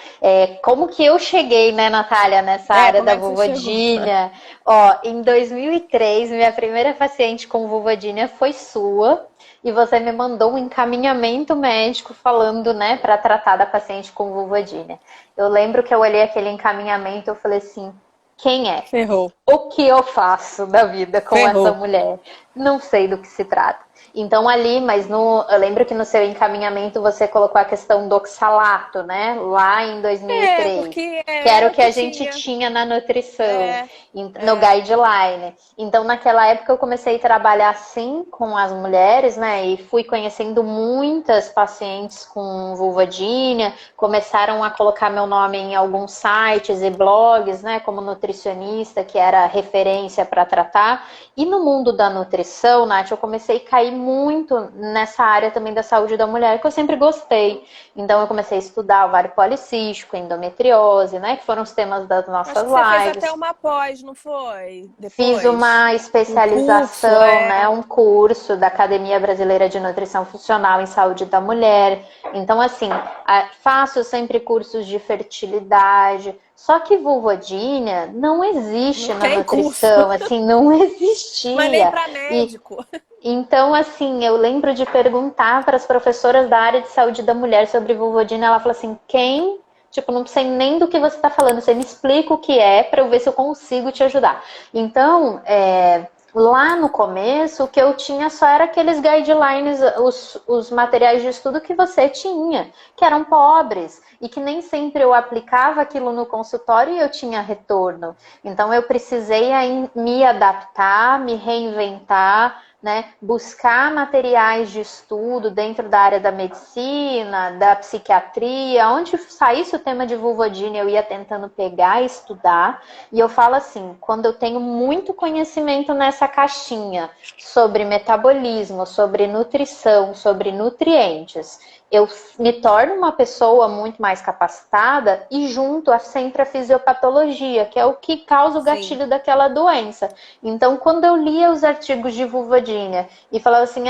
como que eu cheguei, né, Natália, nessa área Como da é que você chegou? vulvodínia? Ó, em 2003, minha primeira paciente com vulvodínia foi sua, e você me mandou um encaminhamento médico falando, né, para tratar da paciente com vulvodínia. Eu lembro que eu olhei aquele encaminhamento e eu falei assim, quem é? Ferrou. O que eu faço da vida com essa Ferrou. mulher? Não sei do que se trata. Então ali, mas eu lembro que no seu encaminhamento você colocou a questão do oxalato, né? Lá em 2003, Porque que era era o o que que a gente tinha. tinha na nutrição, É, no é. guideline. Então naquela época eu comecei a trabalhar assim com as mulheres, né? E fui conhecendo muitas pacientes com vulvodínia, começaram a colocar meu nome em alguns sites e blogs, né? Como nutricionista, que era referência para tratar. E no mundo da nutrição, Nath, eu comecei a cair caí muito nessa área também da saúde da mulher, que eu sempre gostei. Então eu comecei a estudar ovário policístico, endometriose, né? Que foram os temas das Acho nossas que você fez até lives. uma pós, não foi? Fiz Depois? uma Um curso, especialização, né, é. um curso da Academia Brasileira de Nutrição Funcional em Saúde da Mulher. Então, assim, faço sempre cursos de fertilidade. Só que vulvodínia não existe Não na tem curso, nutrição, assim, não mas nem existia. para E médico. então, assim, eu lembro de perguntar para as professoras da área de saúde da mulher sobre vulvodínia. Ela falou assim: quem. Tipo, não sei nem do que você está falando. Você me explica o que é para eu ver se eu consigo te ajudar. Então, lá no começo, o que eu tinha só era aqueles guidelines, os materiais de estudo que você tinha, que eram pobres e que nem sempre eu aplicava aquilo no consultório e eu tinha retorno. Então, eu precisei me adaptar, me reinventar, né, buscar materiais de estudo dentro da área da medicina, da psiquiatria, onde saísse o tema de vulvodínia eu ia tentando pegar e estudar. E eu falo assim, quando eu tenho muito conhecimento nessa caixinha sobre metabolismo, sobre nutrição, sobre nutrientes, eu me torno uma pessoa muito mais capacitada e junto sempre a fisiopatologia, que é o que causa o Sim. gatilho daquela doença. Então, quando eu lia os artigos de vulvodínia e falava assim,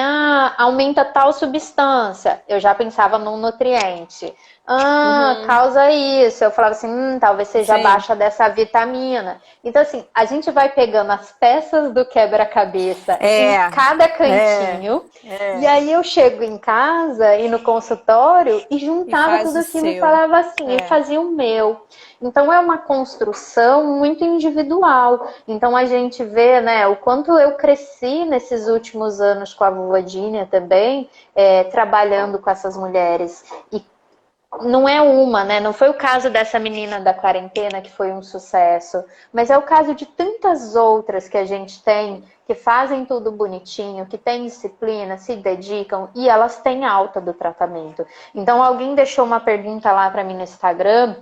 aumenta tal substância, eu já pensava num nutriente. Uhum. Causa isso. Eu falava assim, talvez seja Sim. baixa dessa vitamina. Então, assim, a gente vai pegando as peças do quebra-cabeça em É, cada é, cantinho, e é. aí eu chego em casa e no consultório e E juntava faz tudo o aquilo e seu. falava assim, e É. fazia o meu. Então é uma construção muito individual. Então a gente vê, né, o quanto eu cresci nesses últimos anos com a Vulvadinha também, trabalhando com essas mulheres. E não é uma, né? Não foi o caso dessa menina da quarentena que foi um sucesso, mas é o caso de tantas outras que a gente tem que fazem tudo bonitinho, que têm disciplina, se dedicam e elas têm alta do tratamento. Então alguém deixou uma pergunta lá para mim no Instagram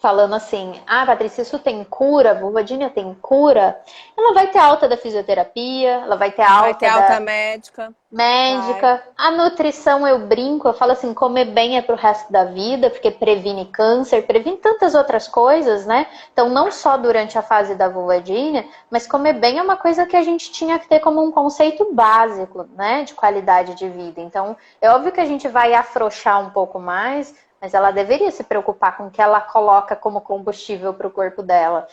falando assim, Patrícia, isso tem cura? A vulvadinha tem cura? Ela vai ter alta da fisioterapia, ela vai ter Vai ter alta alta da médica. Vai. médica. A nutrição eu brinco, eu falo assim, comer bem é pro resto da vida, porque previne câncer, previne tantas outras coisas, né? Então não só durante a fase da vulvadinha, mas comer bem é uma coisa que a gente tinha que ter como um conceito básico, né, de qualidade de vida. Então, é óbvio que a gente vai afrouxar um pouco mais, mas ela deveria se preocupar com o que ela coloca como combustível para o corpo dela.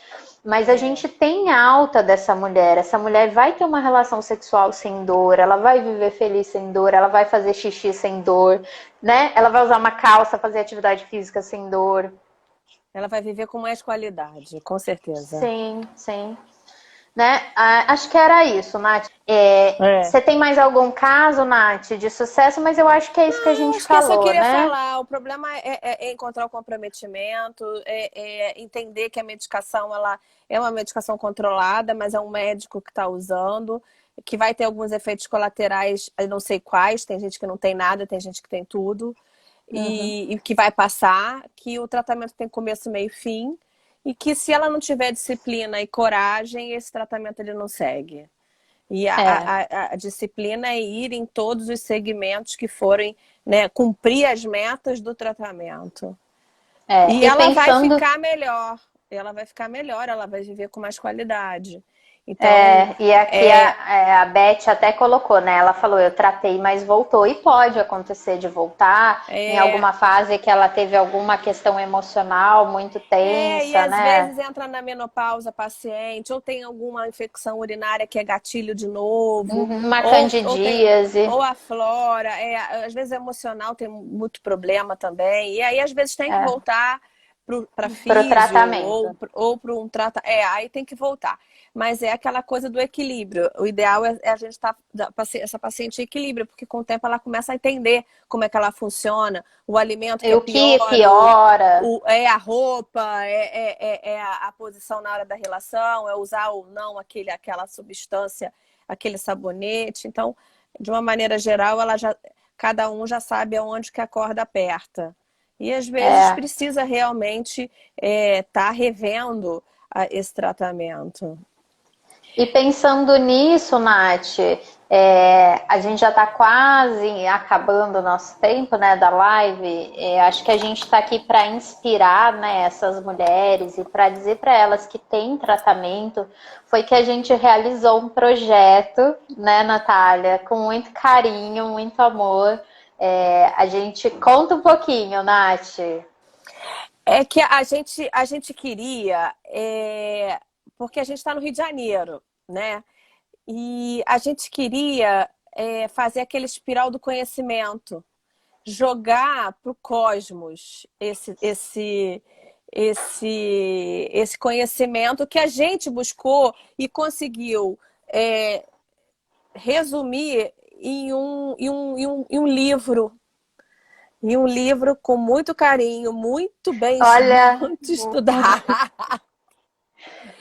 Mas a É. gente tem alta dessa mulher. Essa mulher vai ter uma relação sexual sem dor, ela vai viver feliz sem dor, ela vai fazer xixi sem dor, né? Ela vai usar uma calça, fazer atividade física sem dor. Ela vai viver com mais qualidade, com certeza. Sim, sim. Né? Acho que era isso, Nath. É. Você tem mais algum caso, Nath, de sucesso? Mas eu acho que é isso que a Eu gente acho que eu só falou, queria né? falar. O problema é encontrar o comprometimento, é entender que a medicação ela é uma medicação controlada, mas é um médico que está usando, que vai ter alguns efeitos colaterais, eu não sei quais, tem gente que não tem nada, tem gente que tem tudo, Uhum. e que vai passar, que o tratamento tem começo, meio e fim, e que se ela não tiver disciplina e coragem, esse tratamento ele não segue. E É, a disciplina é ir em todos os segmentos que forem, né, cumprir as metas do tratamento. E e ela vai pensando. ficar melhor. Ela vai ficar melhor, ela vai viver com mais qualidade. Então, E aqui é, a Beth até colocou, né? Ela falou, eu tratei, mas voltou. E pode acontecer de voltar em é, alguma fase que ela teve alguma questão emocional muito e tensa, às né? vezes entra na menopausa paciente, ou tem alguma infecção urinária que é gatilho de novo, Uhum, uma ou tem, candidíase. ou a flora, às vezes emocional tem muito problema também, e aí às vezes tem que É, voltar para para o físio tratamento. ou para um tratamento. Aí tem que voltar. Mas é aquela coisa do equilíbrio. O ideal é a gente estar essa paciente em equilíbrio, porque com o tempo ela começa a entender como é que ela funciona, o alimento que E é o que pior, piora? é a roupa, é a posição na hora da relação, é usar ou não aquela substância, aquele sabonete. Então, de uma maneira geral, cada um já sabe aonde que a corda aperta. E às vezes É. precisa realmente estar revendo esse tratamento. E pensando nisso, Nath, A gente já está quase acabando o nosso tempo, né, da live. Acho que a gente está aqui para inspirar, né, essas mulheres e para dizer para elas que tem tratamento. Foi que a gente realizou um projeto, né, Natália, com muito carinho, muito amor. A gente conta um pouquinho, Nath. É que a gente queria, porque a gente está no Rio de Janeiro, né? E a gente queria fazer aquele espiral do conhecimento, jogar para o cosmos esse conhecimento que a gente buscou e conseguiu resumir em um livro. E um livro com muito carinho, muito bem Olha, muito estudado.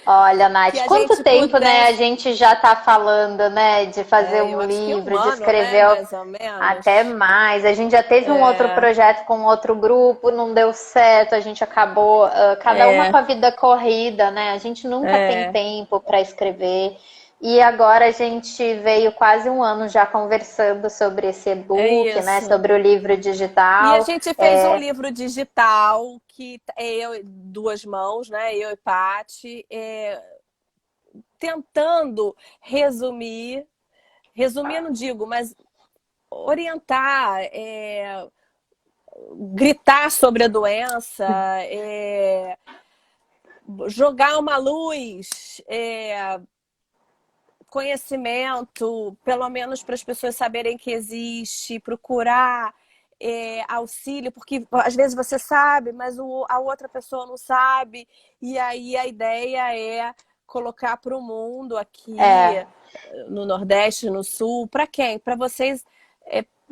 olha, Nath, quanto tempo, né, a pudesse... gente já está falando, né, de fazer eu um acho que um livro, de ano, né, escrever mais ou menos. até mais. A gente já teve um outro projeto com outro grupo, não deu certo, a gente acabou, cada uma com a vida corrida, né? A gente nunca tem tempo para escrever. E agora a gente veio quase um ano já conversando sobre esse e-book, né? Sobre o livro digital. E a gente fez um livro digital que é eu, duas mãos, né? Eu e Paty, tentando resumir não digo, mas orientar, gritar sobre a doença, jogar uma luz, conhecimento, pelo menos para as pessoas saberem que existe, procurar auxílio, porque às vezes você sabe, mas a outra pessoa não sabe, e aí a ideia é colocar para o mundo aqui, no Nordeste, no Sul, para quem? Para vocês...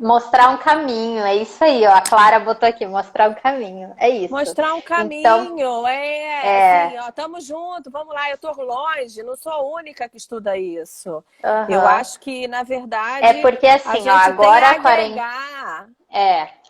Mostrar um caminho, é isso aí, ó. A Clara botou aqui, mostrar um caminho, é isso. Mostrar um caminho, então, assim, ó, tamo junto, vamos lá, eu tô longe, não sou a única que estuda isso. Eu acho que, na verdade, porque assim, ó, agora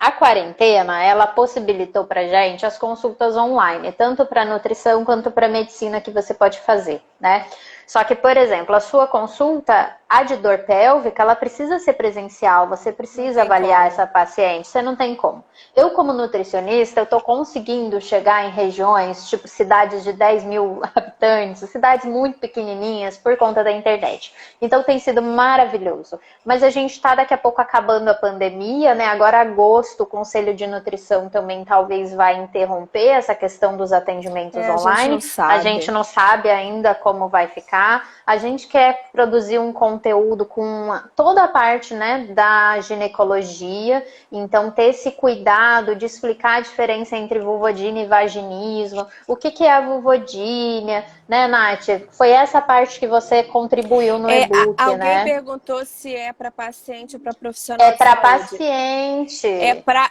a quarentena, ela possibilitou pra gente as consultas online, tanto para nutrição quanto para medicina que você pode fazer, né? Só que, por exemplo, a sua consulta, a de dor pélvica, ela precisa ser presencial, você precisa avaliar essa paciente, você não tem como. Eu, como nutricionista, eu tô conseguindo chegar em regiões, tipo cidades de 10 mil habitantes, cidades muito pequenininhas, por conta da internet. Então tem sido maravilhoso. Mas a gente tá daqui a pouco acabando a pandemia, né? Agora agosto, o Conselho de Nutrição também talvez vai interromper essa questão dos atendimentos online. A gente não sabe ainda como vai ficar. A gente quer produzir um conteúdo com toda a parte, né, da ginecologia, então ter esse cuidado de explicar a diferença entre vulvodínia e vaginismo, o que é a vulvodínia, né, Nath? Foi essa parte que você contribuiu no e-book, alguém né? Alguém perguntou se é para paciente ou para profissional de saúde. É para paciente.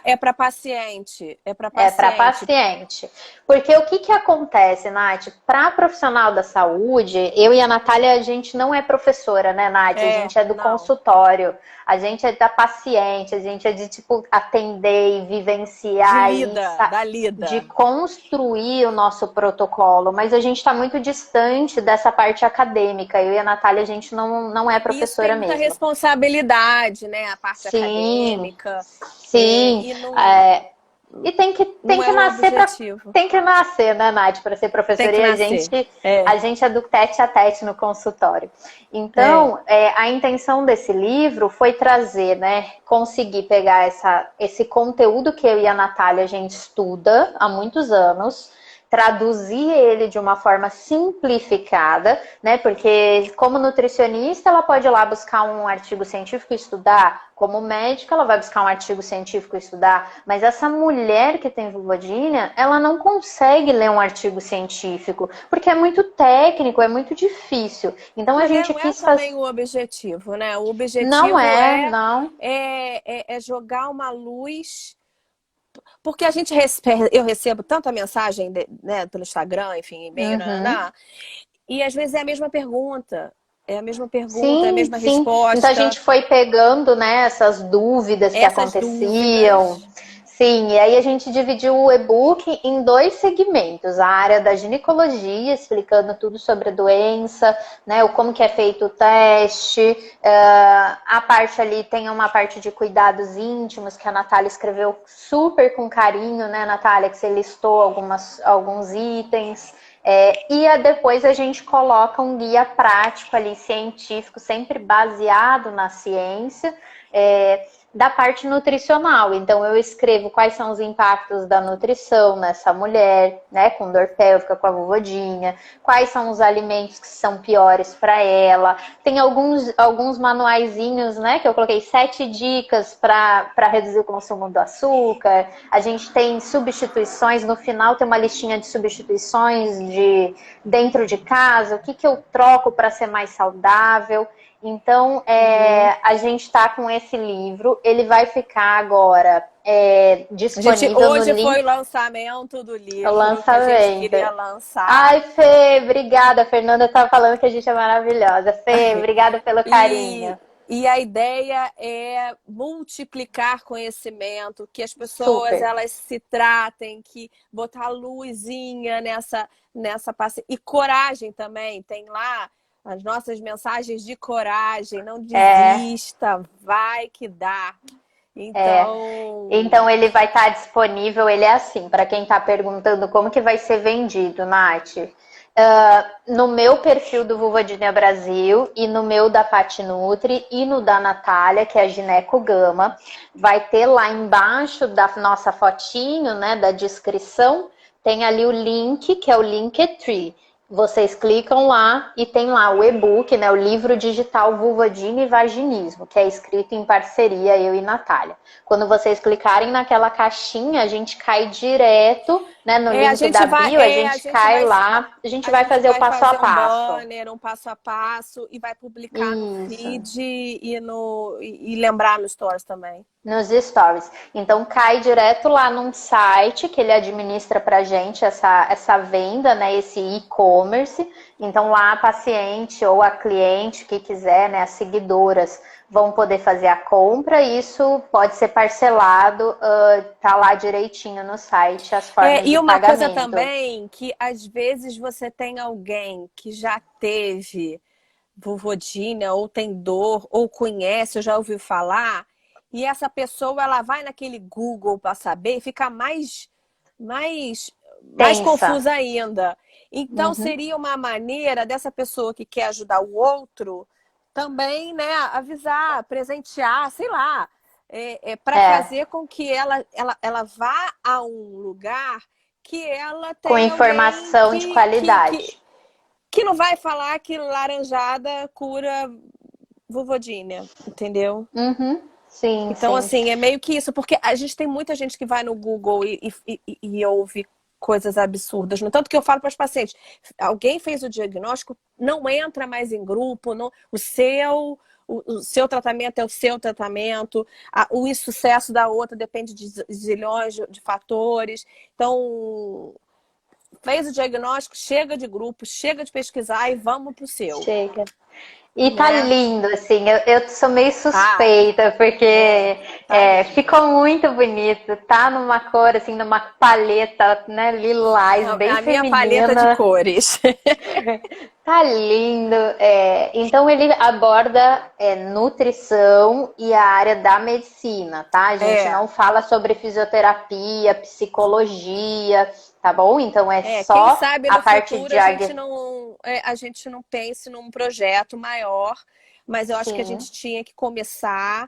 É para paciente. É para paciente. Porque o que acontece, Nath? Para profissional da saúde, eu e a Natália, a gente não é professora, né, Nath? A gente é do consultório. A gente é da paciente, a gente é de, tipo, atender e vivenciar. De construir o nosso protocolo. Mas a gente está muito distante dessa parte acadêmica. Eu e a Natália, a gente não é professora mesmo. Isso tem muita responsabilidade, né? A parte acadêmica. Sim. E tem que nascer tem que nascer, né, Nath, para ser professora. E a gente é do tete a tete no consultório. Então, a intenção desse livro foi trazer, né, conseguir pegar esse conteúdo que eu e a Natália a gente estuda há muitos anos, traduzir ele de uma forma simplificada, né? Porque como nutricionista, ela pode ir lá buscar um artigo científico e estudar. Como médica, ela vai buscar um artigo científico e estudar. Mas essa mulher que tem vulvodínia, ela não consegue ler um artigo científico, porque é muito técnico, é muito difícil. Então a gente quis fazer. Também o objetivo, né? O objetivo não é jogar uma luz. Porque eu recebo tanta mensagem, né, pelo Instagram, enfim, e-mail, e às vezes é a mesma pergunta. É a mesma pergunta, é a mesma resposta. Então a gente foi pegando, né, essas dúvidas que aconteciam. Sim, e aí a gente dividiu o e-book em dois segmentos, a área da ginecologia, explicando tudo sobre a doença, né, o como que é feito o teste, a parte ali tem uma parte de cuidados íntimos, que a Natália escreveu super com carinho, né, Natália, que você listou alguns itens, depois a gente coloca um guia prático ali, científico, sempre baseado na ciência, da parte nutricional. Então, eu escrevo quais são os impactos da nutrição nessa mulher, né, com dor pélvica, com a vulvodinha, quais são os alimentos que são piores para ela. Tem alguns manuaizinhos, né, que eu coloquei 7 dicas para reduzir o consumo do açúcar. A gente tem substituições, no final tem uma listinha de substituições de dentro de casa, o que eu troco para ser mais saudável. Então, a gente está com esse livro, ele vai ficar agora disponível hoje no link. foi o lançamento do livro O que a gente lançamento. queria lançar. Ai, Fê, obrigada. A Fernanda estava falando que a gente é maravilhosa. Fê, obrigada pelo carinho. E a ideia é multiplicar conhecimento, que as pessoas elas se tratem, que botar luzinha nessa paciência. E coragem também, tem lá as nossas mensagens de coragem, não desista, vai que dá. Então ele vai estar disponível, ele é assim, para quem está perguntando como que vai ser vendido, Nath. No meu perfil do Vulvodynia Brasil e no meu da Pati Nutri e no da Natália, que é a Gineco Gama, vai ter lá embaixo da nossa fotinho, né, da descrição, tem ali o link, que é o Linktree. Vocês clicam lá e tem lá o e-book, né, o livro digital Vulvodynia e Vaginismo, que é escrito em parceria eu e Natália. Quando vocês clicarem naquela caixinha, a gente cai direto, né, no link da bio, a gente cai lá, a gente vai fazer o passo a passo. Um banner, um passo a passo e vai publicar no feed e lembrar no Stories também. Nos stories. Então cai direto lá num site que ele administra pra gente essa venda, né? Esse e-commerce. Então lá a paciente ou a cliente que quiser, né? As seguidoras vão poder fazer a compra. Isso pode ser parcelado, tá lá direitinho no site as formas de pagamento. E uma coisa também, que às vezes você tem alguém que já teve vulvodynia, ou tem dor, ou conhece, ou já ouviu falar, e essa pessoa ela vai naquele Google para saber e fica mais confusa ainda. Então seria uma maneira dessa pessoa que quer ajudar o outro também, né, avisar, presentear, sei lá, para fazer com que ela vá a um lugar que ela tenha com informação de qualidade. Que não vai falar que laranjada cura vulvodynia, entendeu? Sim, então, sim. assim, é meio que isso, porque a gente tem muita gente que vai no Google e ouve coisas absurdas. No tanto que eu falo para os pacientes, alguém fez o diagnóstico, não entra mais em grupo, não, o seu tratamento é o seu tratamento, o insucesso da outra depende de zilhões de fatores. Então, fez o diagnóstico, chega de grupo, chega de pesquisar e vamos pro seu. Chega. E tá lindo, assim, eu sou meio suspeita, porque ficou muito bonito, tá numa cor, assim, numa paleta, né, lilás, bem feminina. Minha paleta de cores. Tá lindo. Então ele aborda nutrição e a área da medicina, tá? A gente não fala sobre fisioterapia, psicologia, tá bom? Então só quem sabe a no parte futuro de a gente não pense num projeto maior, mas eu acho que a gente tinha que começar.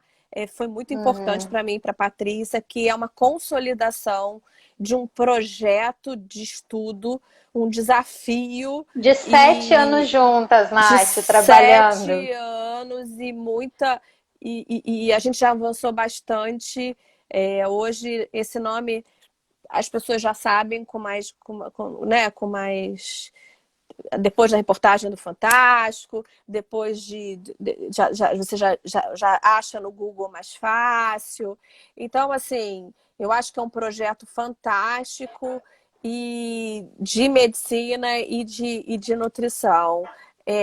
Foi muito importante para mim e para a Patrícia, que é uma consolidação de um projeto de estudo, um desafio. De 7 anos juntas, Nath, trabalhando. 7 anos e muita... E a gente já avançou bastante. Hoje, esse nome, as pessoas já sabem com mais... Depois da reportagem do Fantástico, depois você já acha no Google mais fácil. Então, assim, eu acho que é um projeto fantástico e de medicina e de nutrição.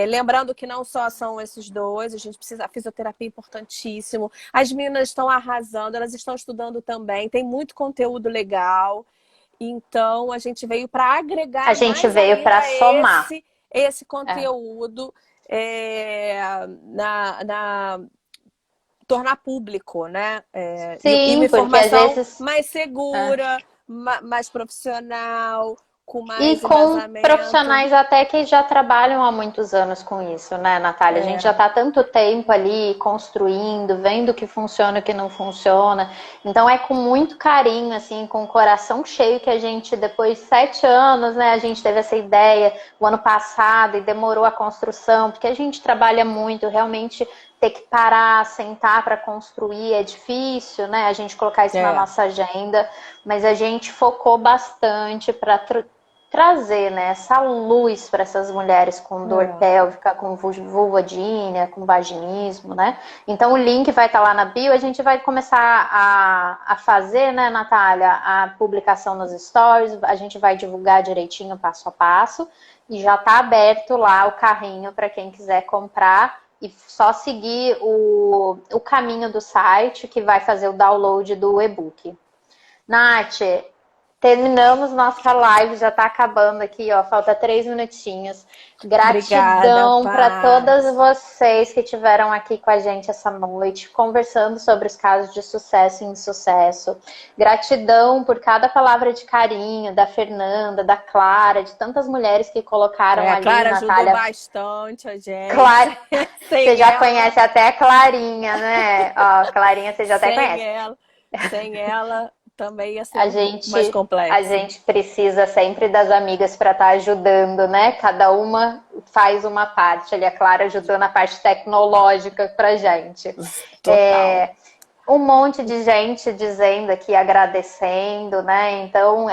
Lembrando que não só são esses dois, a gente precisa, a fisioterapia é importantíssimo. As meninas estão arrasando, elas estão estudando também, tem muito conteúdo legal. Então, a gente veio para A agregar gente mais veio para ainda somar. esse É. conteúdo tornar público, né? E uma Sim, porque às informação vezes. mais É. segura, mais profissional, com E mais com embasamento. profissionais até que já trabalham há muitos anos com isso, né, Natália? A gente já É, está há tanto tempo ali construindo, vendo o que funciona e o que não funciona. Então é com muito carinho, assim, com o coração cheio que a gente, depois de 7 anos, né, a gente teve essa ideia o ano passado e demorou a construção, porque a gente trabalha muito, realmente ter que parar, sentar para construir é difícil, né? A gente colocar isso na é, nossa agenda, mas a gente focou bastante para trazer, né, essa luz para essas mulheres com dor é. pélvica, com vulvodínia, com vaginismo, né? Então o link vai estar lá na bio, a gente vai começar a fazer, né, Natália, a publicação nos stories, a gente vai divulgar direitinho passo a passo e já está aberto lá o carrinho para quem quiser comprar e só seguir o caminho do site que vai fazer o download do e-book. Nath, terminamos nossa live, já está acabando aqui, ó. Falta 3 minutinhos. Obrigada, Gratidão para todas Paty. vocês que estiveram aqui com a gente essa noite, conversando sobre os casos de sucesso e insucesso. Gratidão por cada palavra de carinho da Fernanda, da Clara, de tantas mulheres que colocaram A ali, Clara ajudou Natália. bastante a gente. Clara, você Sem já ela, conhece até a Clarinha, né? Ó, Clarinha você já até sem conhece. ela, sem ela também ia ser A um pouco mais gente, a complexo. gente precisa sempre das amigas para estar ajudando, né? Cada uma faz uma parte. Ali a Clara ajudou na parte tecnológica para gente. Total. Um monte de gente dizendo aqui, agradecendo, né? Então,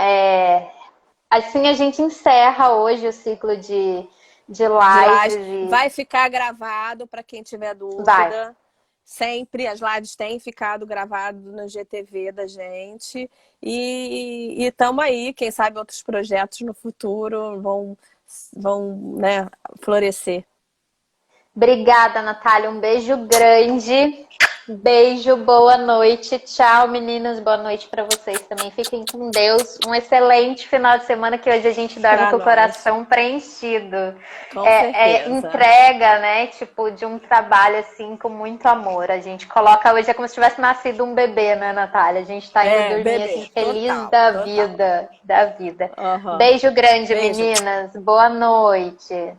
assim a gente encerra hoje o ciclo de De lives. lives e Vai ficar gravado para quem tiver vai. dúvida. Sempre as lives têm ficado gravadas no GTV da gente. E estamos aí. Quem sabe outros projetos no futuro vão, né, florescer. Obrigada, Natália. Um beijo grande. Beijo, boa noite. Tchau, meninas. Boa noite para vocês também. Fiquem com Deus. Um excelente final de semana que hoje a gente dorme Para com o nós. coração preenchido. Com É certeza. entrega, né? Tipo, de um trabalho assim com muito amor. A gente coloca hoje é como se tivesse nascido um bebê, né, Natália? A gente tá indo dormir assim Bebê. feliz Total, da total. vida, da vida. Uhum. Beijo grande, Beijo. meninas. Boa noite.